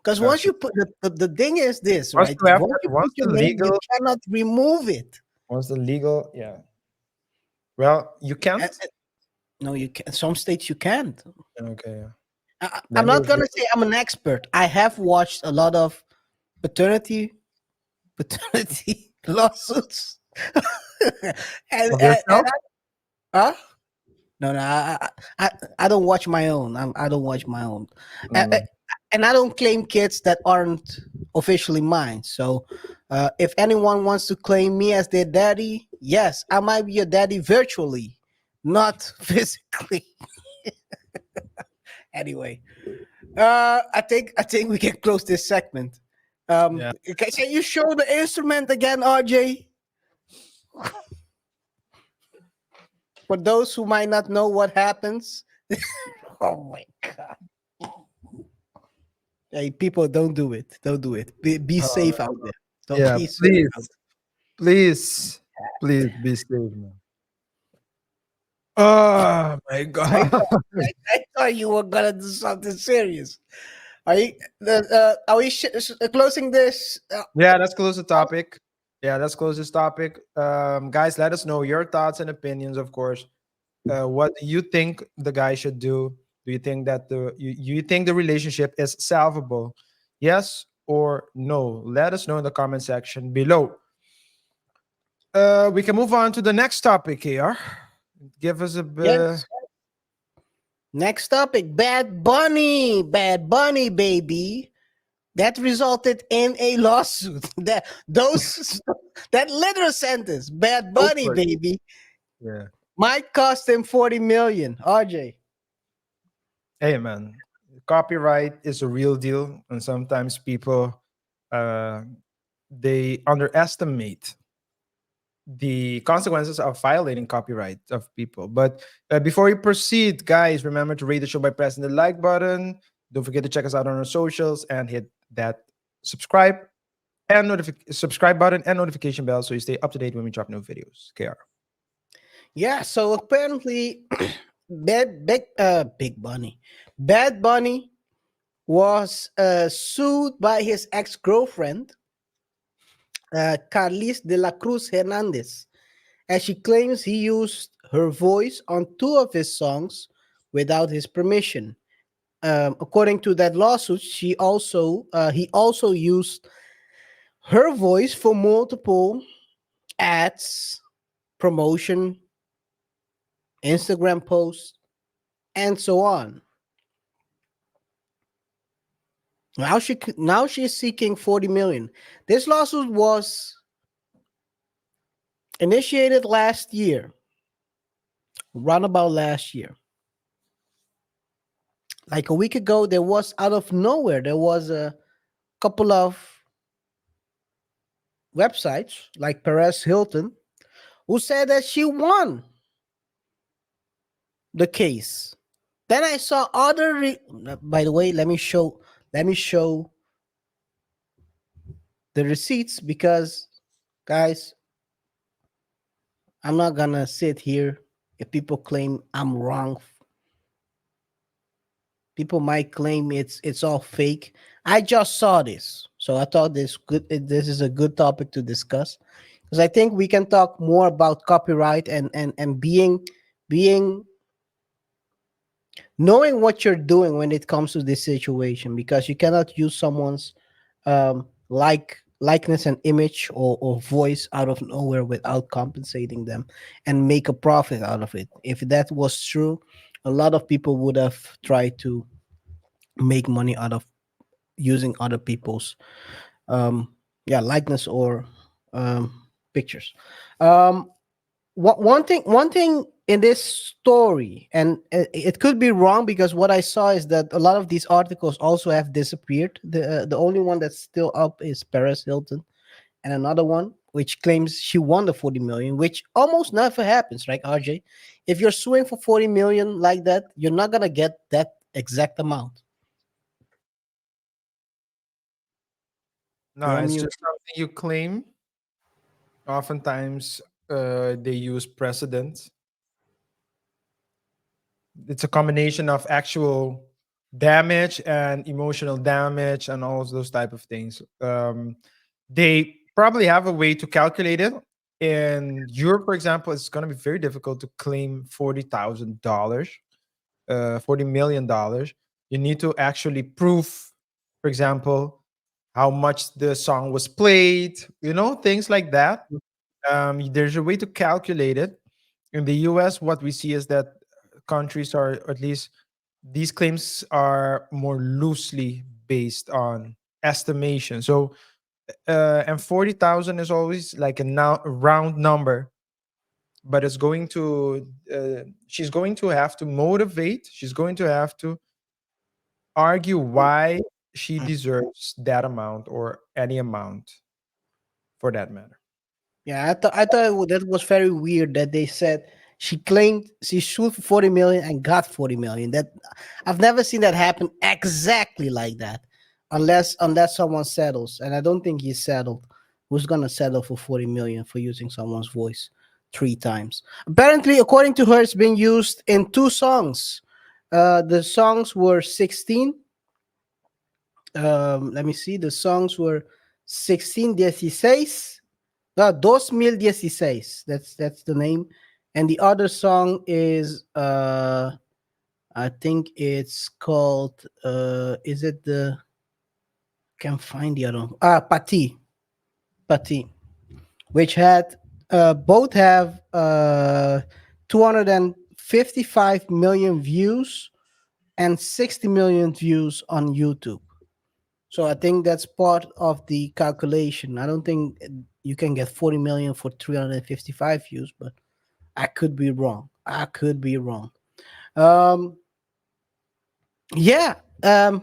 Because uh, once you put the thing is this, once right? you have Once that, you put your name, you cannot remove it. once the legal, yeah. Well, you Uh, can't. uh, No, you can. Some states you can't. Okay, yeah. I'm Then not there's gonna say I'm an expert. I have watched a lot of paternity lawsuits, of and yourself. huh? No, no, I don't watch my own. I don't watch my own, Mm, and I don't claim kids that aren't officially mine. So, if anyone wants to claim me as their daddy, yes, I might be your daddy virtually, not physically. Anyway, I think we can close this segment. yeah. Can you show the instrument again, RJ? For those who might not know what happens. Oh my god. Hey, people, don't do it. Don't do it. Be Uh, safe out there. Don't yeah. be safe out Please be safe, man. Oh my there. god. I thought you were gonna do something serious. Are we closing this? Yeah, let's close the topic. Yeah, let's close this topic. Guys, let us know your thoughts and opinions, of course. What do you think the guy should do? Do you think that you think the relationship is salvable? Yes or no? Let us know in the comment section below. We can move on to the next topic here. Give us a bit. Yes. Next topic: Bad Bunny. Bad Bunny, baby. That resulted in a lawsuit. That literal sentence, Bad Go Bunny, for it. baby, Yeah. might cost him 40 million. RJ. Hey, man. Copyright is a real deal, and sometimes people uh, they underestimate the consequences of violating copyright of people. But before we proceed, guys, remember to rate the show by pressing the like button. Don't forget to check us out on our socials and hit that subscribe subscribe button and notification bell so you stay up to date when we drop new videos. KR. Yeah, so apparently Big Bunny. Bad Bunny was sued by his ex-girlfriend, Carlis de la Cruz Hernandez, as she claims he used her voice on two of his songs without his permission. According to that lawsuit, he also used her voice for multiple ads, promotion, Instagram posts, and so on. Now she's seeking 40 million. This lawsuit was initiated last year, round about last year. Like a week ago, there was out of nowhere, there was a couple of websites like Perez Hilton who said that she won the case. Then I saw other by the way, let me show the receipts because guys, I'm not gonna sit here if people claim I'm wrong. People might claim it's all fake. I just saw this, so I thought this is a good topic to discuss because I think we can talk more about copyright and being knowing what you're doing when it comes to this situation, because you cannot use someone's likeness and image or voice out of nowhere without compensating them and make a profit out of it. If that was true, a lot of people would have tried to make money out of using other people's um likeness or pictures. um one thing in this story, and it could be wrong because what I saw is that a lot of these articles also have disappeared. The only one that's still up is Paris Hilton, and another one which claims she won the 40 million, which almost never happens, right, RJ? If you're suing for 40 million like that, you're not gonna get that exact amount. No, You're on it's mute. just something you claim. Oftentimes, they use precedent. It's a combination of actual damage and emotional damage and all of those type of things. They probably have a way to calculate it. In Europe, for example, it's going to be very difficult to claim $40,000, $40 million. You need to actually prove, for example, how much the song was played, things like that. There's a way to calculate it. In the US, what we see is that countries are, or at least these claims are more loosely based on estimation. So, and 40,000 is always like a now round number, but it's going to, she's going to have to motivate, she's going to have to argue why she deserves that amount or any amount for that matter. Yeah, I thought that was very weird that they said she claimed she sued for 40 million and got 40 million. That I've never seen that happen exactly like that, unless someone settles, and I don't think he settled. Who's gonna settle for 40 million for using someone's voice three times? Apparently, according to her, it's being used in two songs. The songs were 16. Let me see. The songs were 16 16. 2016. That's the name. And the other song is I think it's called is it the can't find the other one. Pati. Pati. Which had both have 255 million views and 60 million views on YouTube. So I think that's part of the calculation. I don't think you can get 40 million for 355 views, but I could be wrong. I could be wrong. Um, yeah. The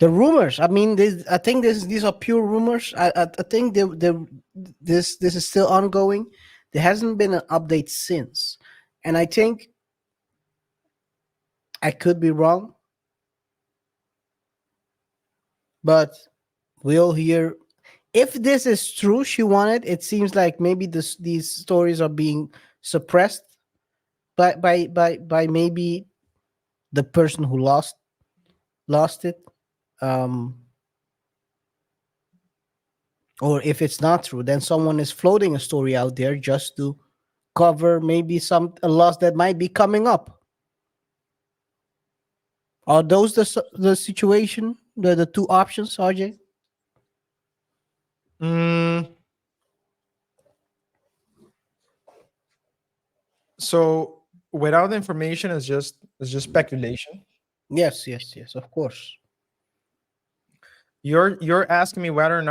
rumors. I mean, I think these are pure rumors. I think this is still ongoing. There hasn't been an update since, and I think I could be wrong, but we'll hear. If this is true, she wanted. It seems like maybe these stories are being suppressed by maybe the person who lost it. Um, or if it's not true, then someone is floating a story out there just to cover maybe some a loss that might be coming up. Are those the situation, the two options, RJ? Mm, So without information, it's just speculation. Yes, yes, yes, of course. You're asking me whether or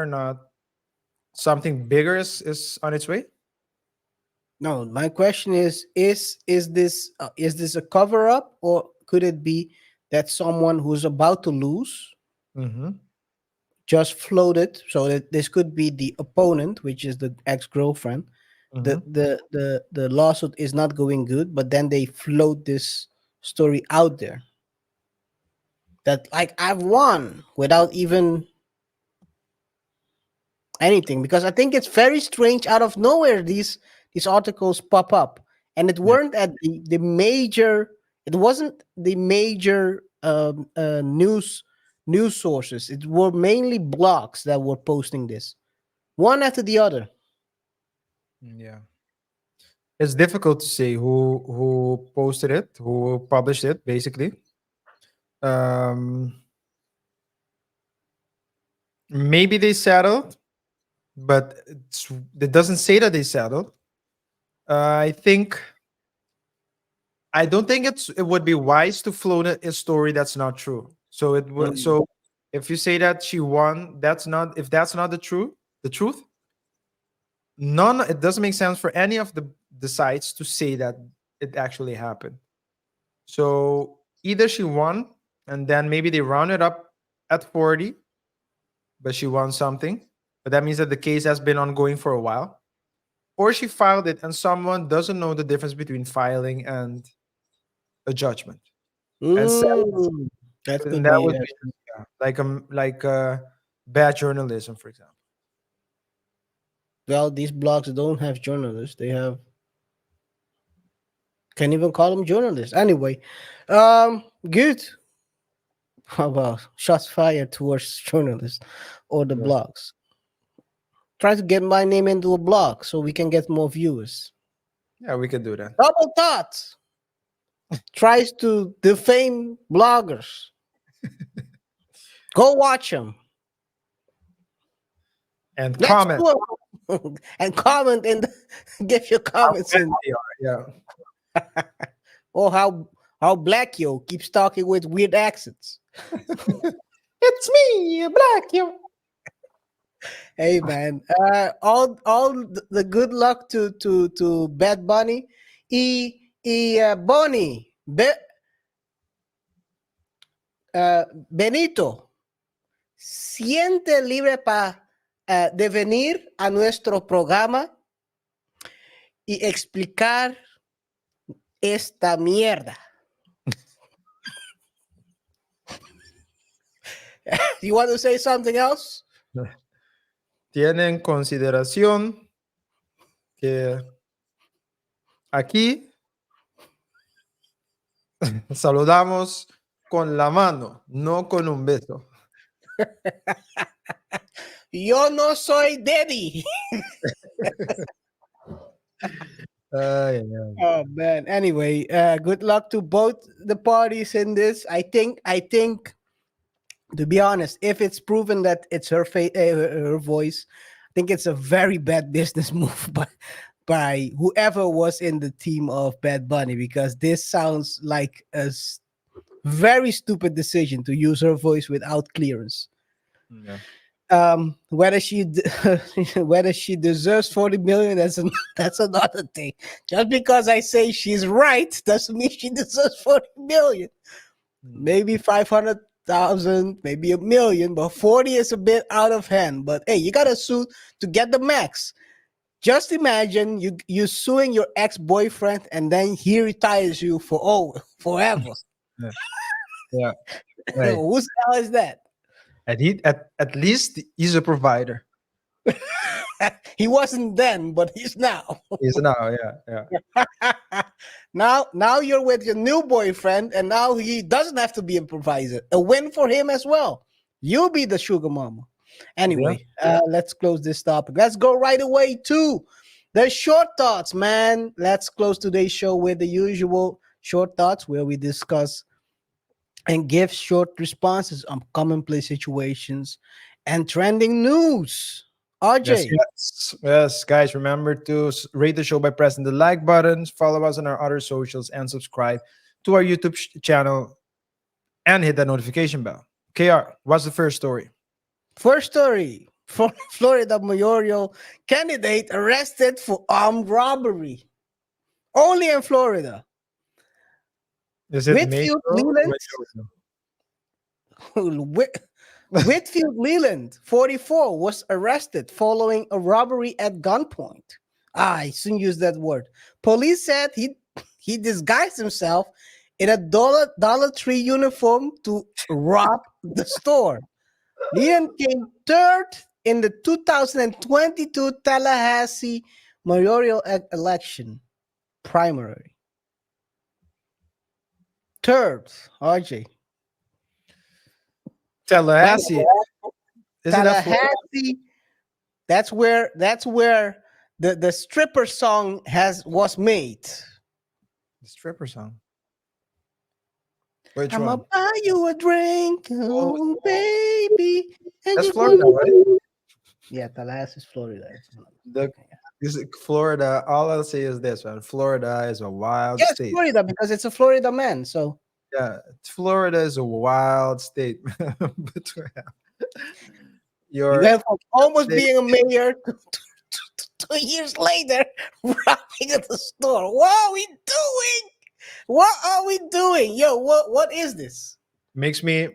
not something bigger is on its way. No, my question is this a cover up, or could it be that someone who's about to lose Mm-hmm. just floated, so that this could be the opponent, which is the ex-girlfriend. Mm-hmm. The lawsuit is not going good, but then they float this story out there that, like, I've won without even anything, because I think it's very strange, out of nowhere these articles pop up, and it Yeah. weren't at the major, it wasn't the major news sources. It were mainly blogs that were posting this one after the other. Yeah. It's difficult to say who posted it, who published it, basically. Um, Maybe they settled, but it doesn't say that they settled. I think I don't think it would be wise to float a story that's not true. So it would Mm. so if you say that she won, that's not the truth. None It doesn't make sense for any of the sites to say that it actually happened. So either she won and then maybe they round it up at 40, but she won something. But that means that the case has been ongoing for a while. Or she filed it and someone doesn't know the difference between filing and a judgment. And Mm. That and could that be would be yeah, bad journalism, for example. well, these blogs don't have journalists. They have, can't even call them journalists. Anyway, good. How about shots fired towards journalists or the Yeah, blogs? Try to get my name into a blog so we can get more viewers. yeah, we can do that. Double Thoughts tries to defame bloggers. Go watch them. And Let's comment do it. And comment and give your how comments bad in. they are. Yeah. Or how Black Yo keeps talking with weird accents. It's me, Black Yo. Hey man, all the good luck to Bad Bunny. Bonnie, Benito, siente libre para de venir a nuestro programa y explicar esta mierda. You want to say something else? Tienen en consideración que aquí saludamos con la mano, no con un beso. Yo no soy daddy. Yeah. Oh man. Anyway, good luck to both the parties in this. I think to be honest, if it's proven that it's her voice, I think it's a very bad business move by whoever was in the team of Bad Bunny, because this sounds like very stupid decision to use her voice without clearance. Yeah. Whether whether she deserves 40 million, that's another thing. Just because I say she's right doesn't mean she deserves 40 million. Mm. Maybe 500,000, maybe a million, but 40 is a bit out of hand. But hey, you gotta sue to get the max. Just imagine you suing your ex-boyfriend and then he retires you forever. Yeah. Yeah. Right. Whose hell is that? At least he's a provider. He wasn't then, but he's now. He's now, yeah, yeah. Now you're with your new boyfriend, and now he doesn't have to be a provider. A win for him as well. You'll be the sugar mama. Anyway, let's close this topic. Let's go right away to the short thoughts, man. Let's close today's show with the usual short thoughts, where we discuss and give short responses on commonplace situations and trending news. Yes, RJ. yes, yes, guys. Remember to rate the show by pressing the like buttons, follow us on our other socials, and subscribe to our YouTube channel and hit that notification bell. KR, what's the first story? First story. Florida mayoral candidate arrested for armed robbery. Only in Florida. Is it Major Whitfield or Leland. Mayoral? Whit- Whitfield Leland, 44, was arrested following a robbery at gunpoint. I soon use that word. Police said he disguised himself in a Dollar Tree uniform to rob the store. Leland came third in the 2022 Tallahassee mayoral election primary. Third, RJ. Tallahassee. Isn't that Florida? Tallahassee. That's where the stripper song was made. The stripper song. Which I'ma one? buy you a drink, Oh, oh, baby. And that's you Florida, right? Yeah, Tallahassee is Florida. The is it Florida. All I'll say is this, man. Florida is a wild Yes, state. Florida, because it's a Florida man. So Yeah, Florida is a wild state. But you your have from almost state, being a mayor to 2 years later robbing at the store. What are we doing? What are we doing? Yo, what is this? makes me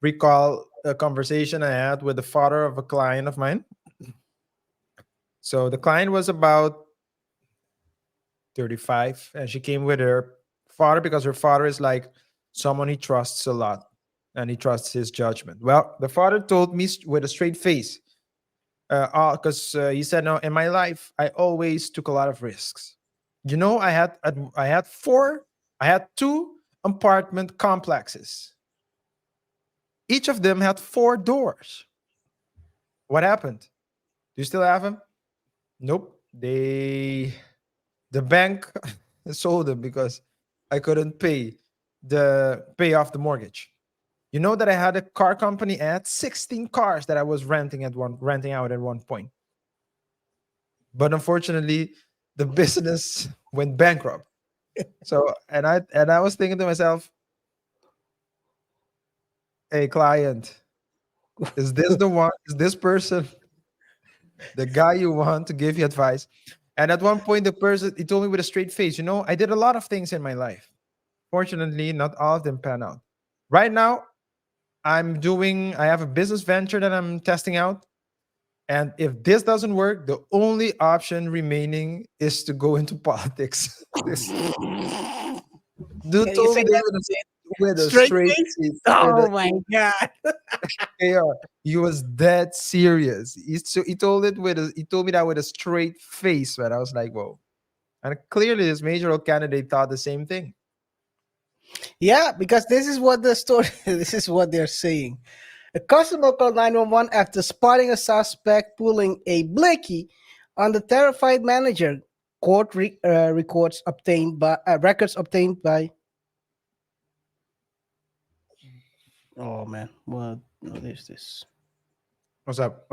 recall a conversation I had with the father of a client of mine. So the client was about 35 and she came with her father because her father is like someone he trusts a lot and he trusts his judgment. Well, the father told me with a straight face, because he said, "No, in my life, I always took a lot of risks. You know, I had two apartment complexes. Each of them had four doors. What happened? Do you still have them? Nope. The bank sold them because I couldn't pay off the mortgage. You know that I had a car company. I had 16 cars that I was renting out at one point. But unfortunately, the business went bankrupt. So and I was thinking to myself, hey client, is this the one? Is this person the guy you want to give you advice? And at one point, the person he told me with a straight face, you know, I did a lot of things in my life. Fortunately, not all of them pan out. Right now, I have a business venture that I'm testing out. And if this doesn't work, the only option remaining is to go into politics. This dude You told say me this that with a straight straight face? face, with Oh a my god. AR. He was dead serious. He told me that with a straight face, man. I was like, whoa. And clearly this mayoral candidate thought the same thing. Yeah, because this is what the story this is what they're saying. A customer called 911 after spotting a suspect pulling a blicky on the terrified manager. Records obtained by. Oh man, what is this? What's up?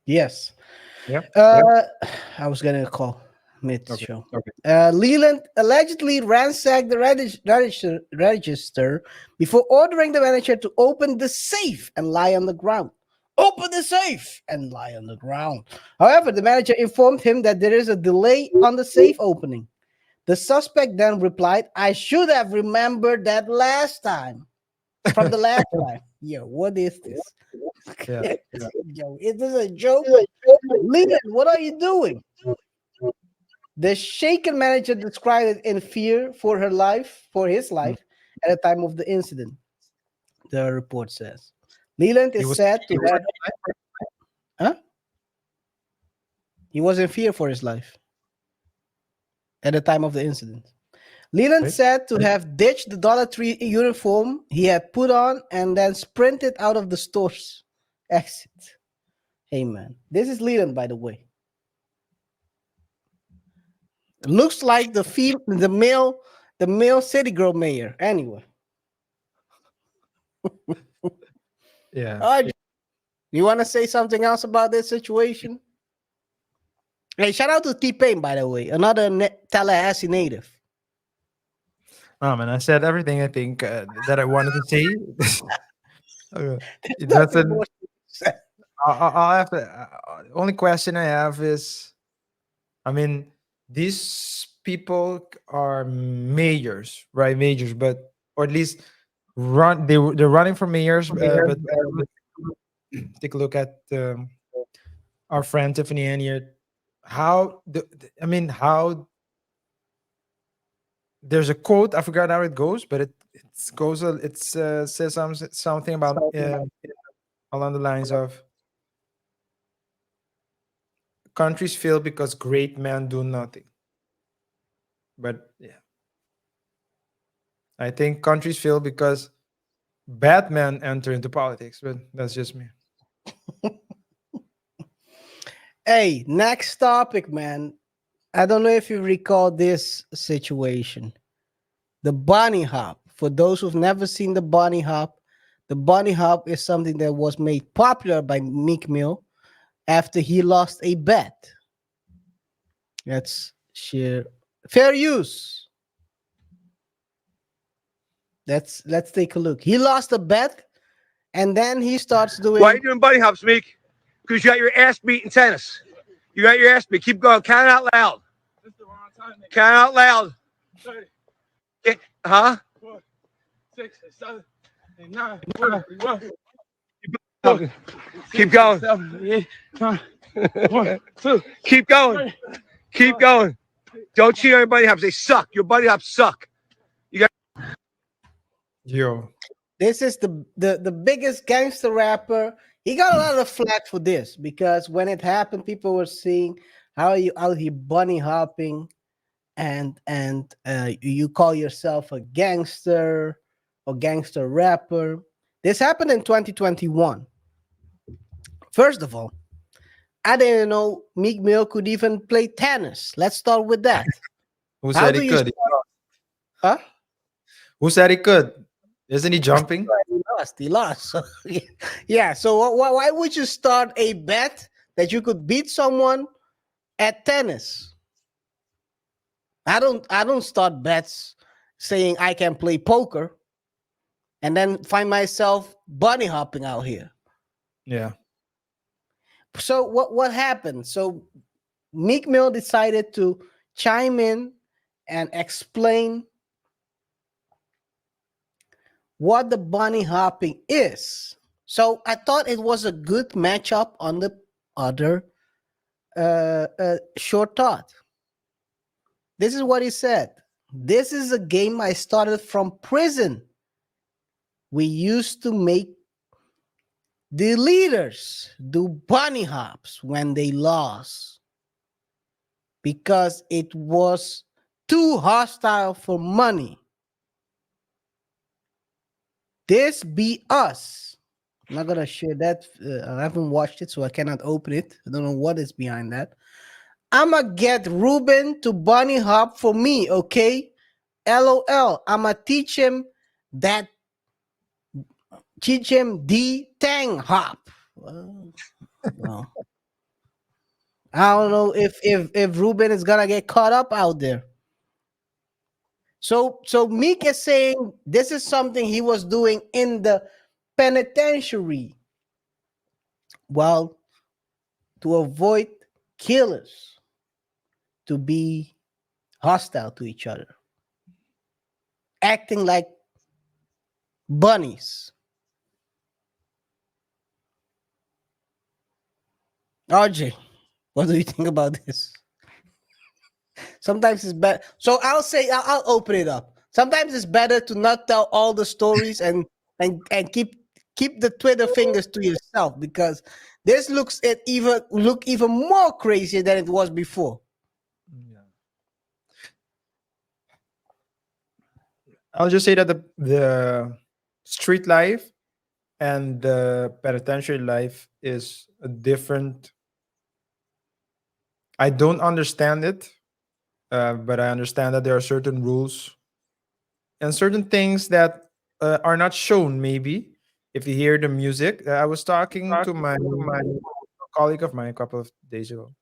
Yes. Yeah. Uh, I was getting a call mid Okay. show. Okay. Leland allegedly ransacked the register before ordering the manager to open the safe and lie on the ground. Open the safe and lie on the ground. However, the manager informed him that there is a delay on the safe opening. The suspect then replied, I should have remembered that last time. From the last time. Yo, what is this? Yeah. Yo, is this a joke? Leland, what are you doing? The shaken manager described it in fear for his Mm. life, at the time of the incident. The report says Leland He is was said he to was have, huh? He was in fear for his life at the time of the incident. Leland right? said to have ditched the Dollar Tree uniform he had put on and then sprinted out of the store's exit. Hey man, this is Leland, by the way. Looks like the male city girl mayor. Anyway, Yeah. uh, You want to say something else about this situation? Hey, shout out to T Pain, by the way, another Tallahassee native. Oh man, I said everything I think that I wanted to say. It Nothing more doesn't. to say. I'll have to. Only question I have is, I mean, these people are mayors, right? Mayors, but or at least they're running for mayors. But take a look at our friend Tiffany Ann here. I mean, how there's a quote. I forgot how it goes, but it goes. Says something about along the lines of countries fail because great men do nothing. But yeah, I think countries fail because bad men enter into politics. But that's just me. Hey, next topic, man. I don't know if you recall this situation. The bunny hop. For those who've never seen the bunny hop is something that was made popular by Meek Mill after he lost a bet. That's sheer fair use. Let's take a look. He lost a bet, and then he starts Why are doing. you doing bunny hops, Meek? Because you got your ass beat in tennis. You got your ass beat. Keep going. Count out loud. Count out loud. Huh? 6, 7, 8, 9, 10, keep going. 7, 8, 9, 1, 2. Keep going. Keep going. Don't cheat on your bunny hops. They suck. Your bunny hops suck. Yo, This is the biggest gangster rapper. He got a lot of flack for this because when it happened, people were seeing how are you out here bunny hopping and you call yourself a gangster or gangster rapper. This happened in 2021. First of all, I didn't know Meek Mill could even play tennis. Let's start with that. who How said do he you could? start? Huh? Who said he could? Isn't he jumping? He lost. He lost. So, yeah. So why would you start a bet that you could beat someone at tennis? I don't start bets saying I can play poker and then find myself bunny hopping out here. Yeah. So what happened? So Meek Mill decided to chime in and explain what the bunny hopping is. So I thought it was a good matchup on the other short thought. This is what he said. This is a game I started from prison. We used to make the leaders do bunny hops when they lost because it was too hostile for money. This be us. I'm not gonna share that. I haven't watched it, so I cannot open it. I don't know what is behind that. I'ma get Ruben to bunny hop for me, okay? LOL. I'ma that teach him the tang hop. Well, I don't know if Ruben is gonna get caught up out there. So Meek is saying this is something he was doing in the penitentiary. Well, to avoid killers to be hostile to each other, acting like bunnies. RJ, what do you think about this? Sometimes it's better. So I'll say I'll open it up. Sometimes it's better to not tell all the stories and keep the Twitter fingers to yourself because this look even more crazy than it was before. Yeah. I'll just say that the street life and the penitentiary life is a different. I don't understand it, but I understand that there are certain rules and certain things that are not shown, maybe. If you hear the music, I was talking to my colleague of mine a couple of days ago,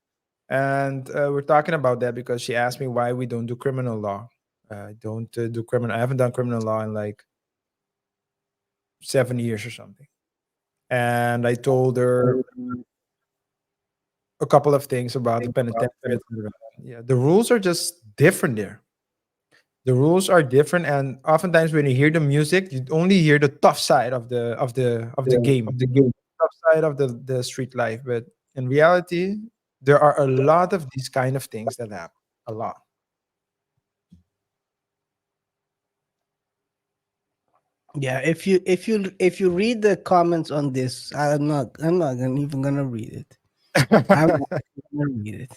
and we're talking about that because she asked me why we don't do criminal law. I don't do criminal. I haven't done criminal law in like 7 years or something. And I told her a couple of things about the penitentiary. etc. Yeah, the rules are just different there. The rules are different, and oftentimes when you hear the music, you only hear the tough side of the game, tough side of the street life. But in reality, there are a lot of these kind of things that happen. A lot. Yeah, if you read the comments on this, even gonna read it. I'm not gonna read it.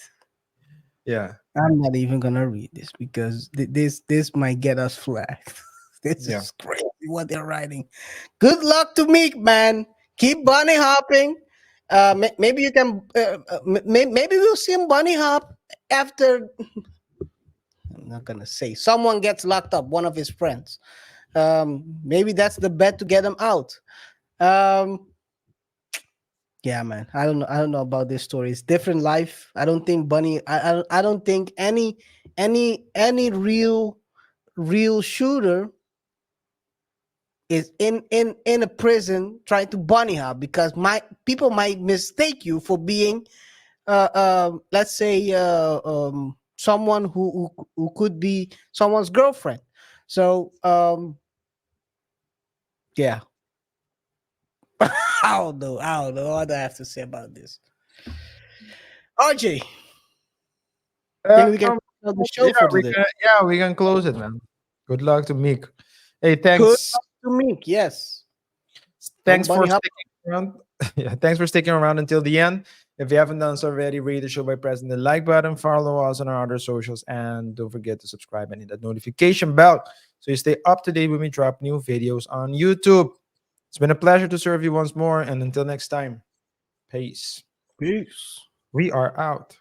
Yeah, I'm not even gonna read this because this might get us flagged. This yeah. is crazy what they're writing. Good luck to Meek, man. Keep bunny hopping. Maybe you can. Maybe we'll see him bunny hop after. I'm not gonna say someone gets locked up. One of his friends. Maybe that's the bet to get him out. Um, yeah, man. I don't know. I don't know about this story. It's different life. I don't think Bunny. I don't think any real shooter is in a prison trying to bunny hop because my people might mistake you for being let's say someone who could be someone's girlfriend. So yeah. I don't know what I have to say about this. RJ, think we can Um, close the yeah, show for today. we can close it, man. Good luck to Meek. Hey, Good thanks. to Meek, yes. Don't Thanks for bunny hop. sticking around. Yeah, thanks for sticking around until the end. If you haven't done so already, rate the show by pressing the like button, follow us on our other socials, and don't forget to subscribe and hit that notification bell so you stay up to date when we drop new videos on YouTube. It's been a pleasure to serve you once more, and until next time, peace. Peace. We are out.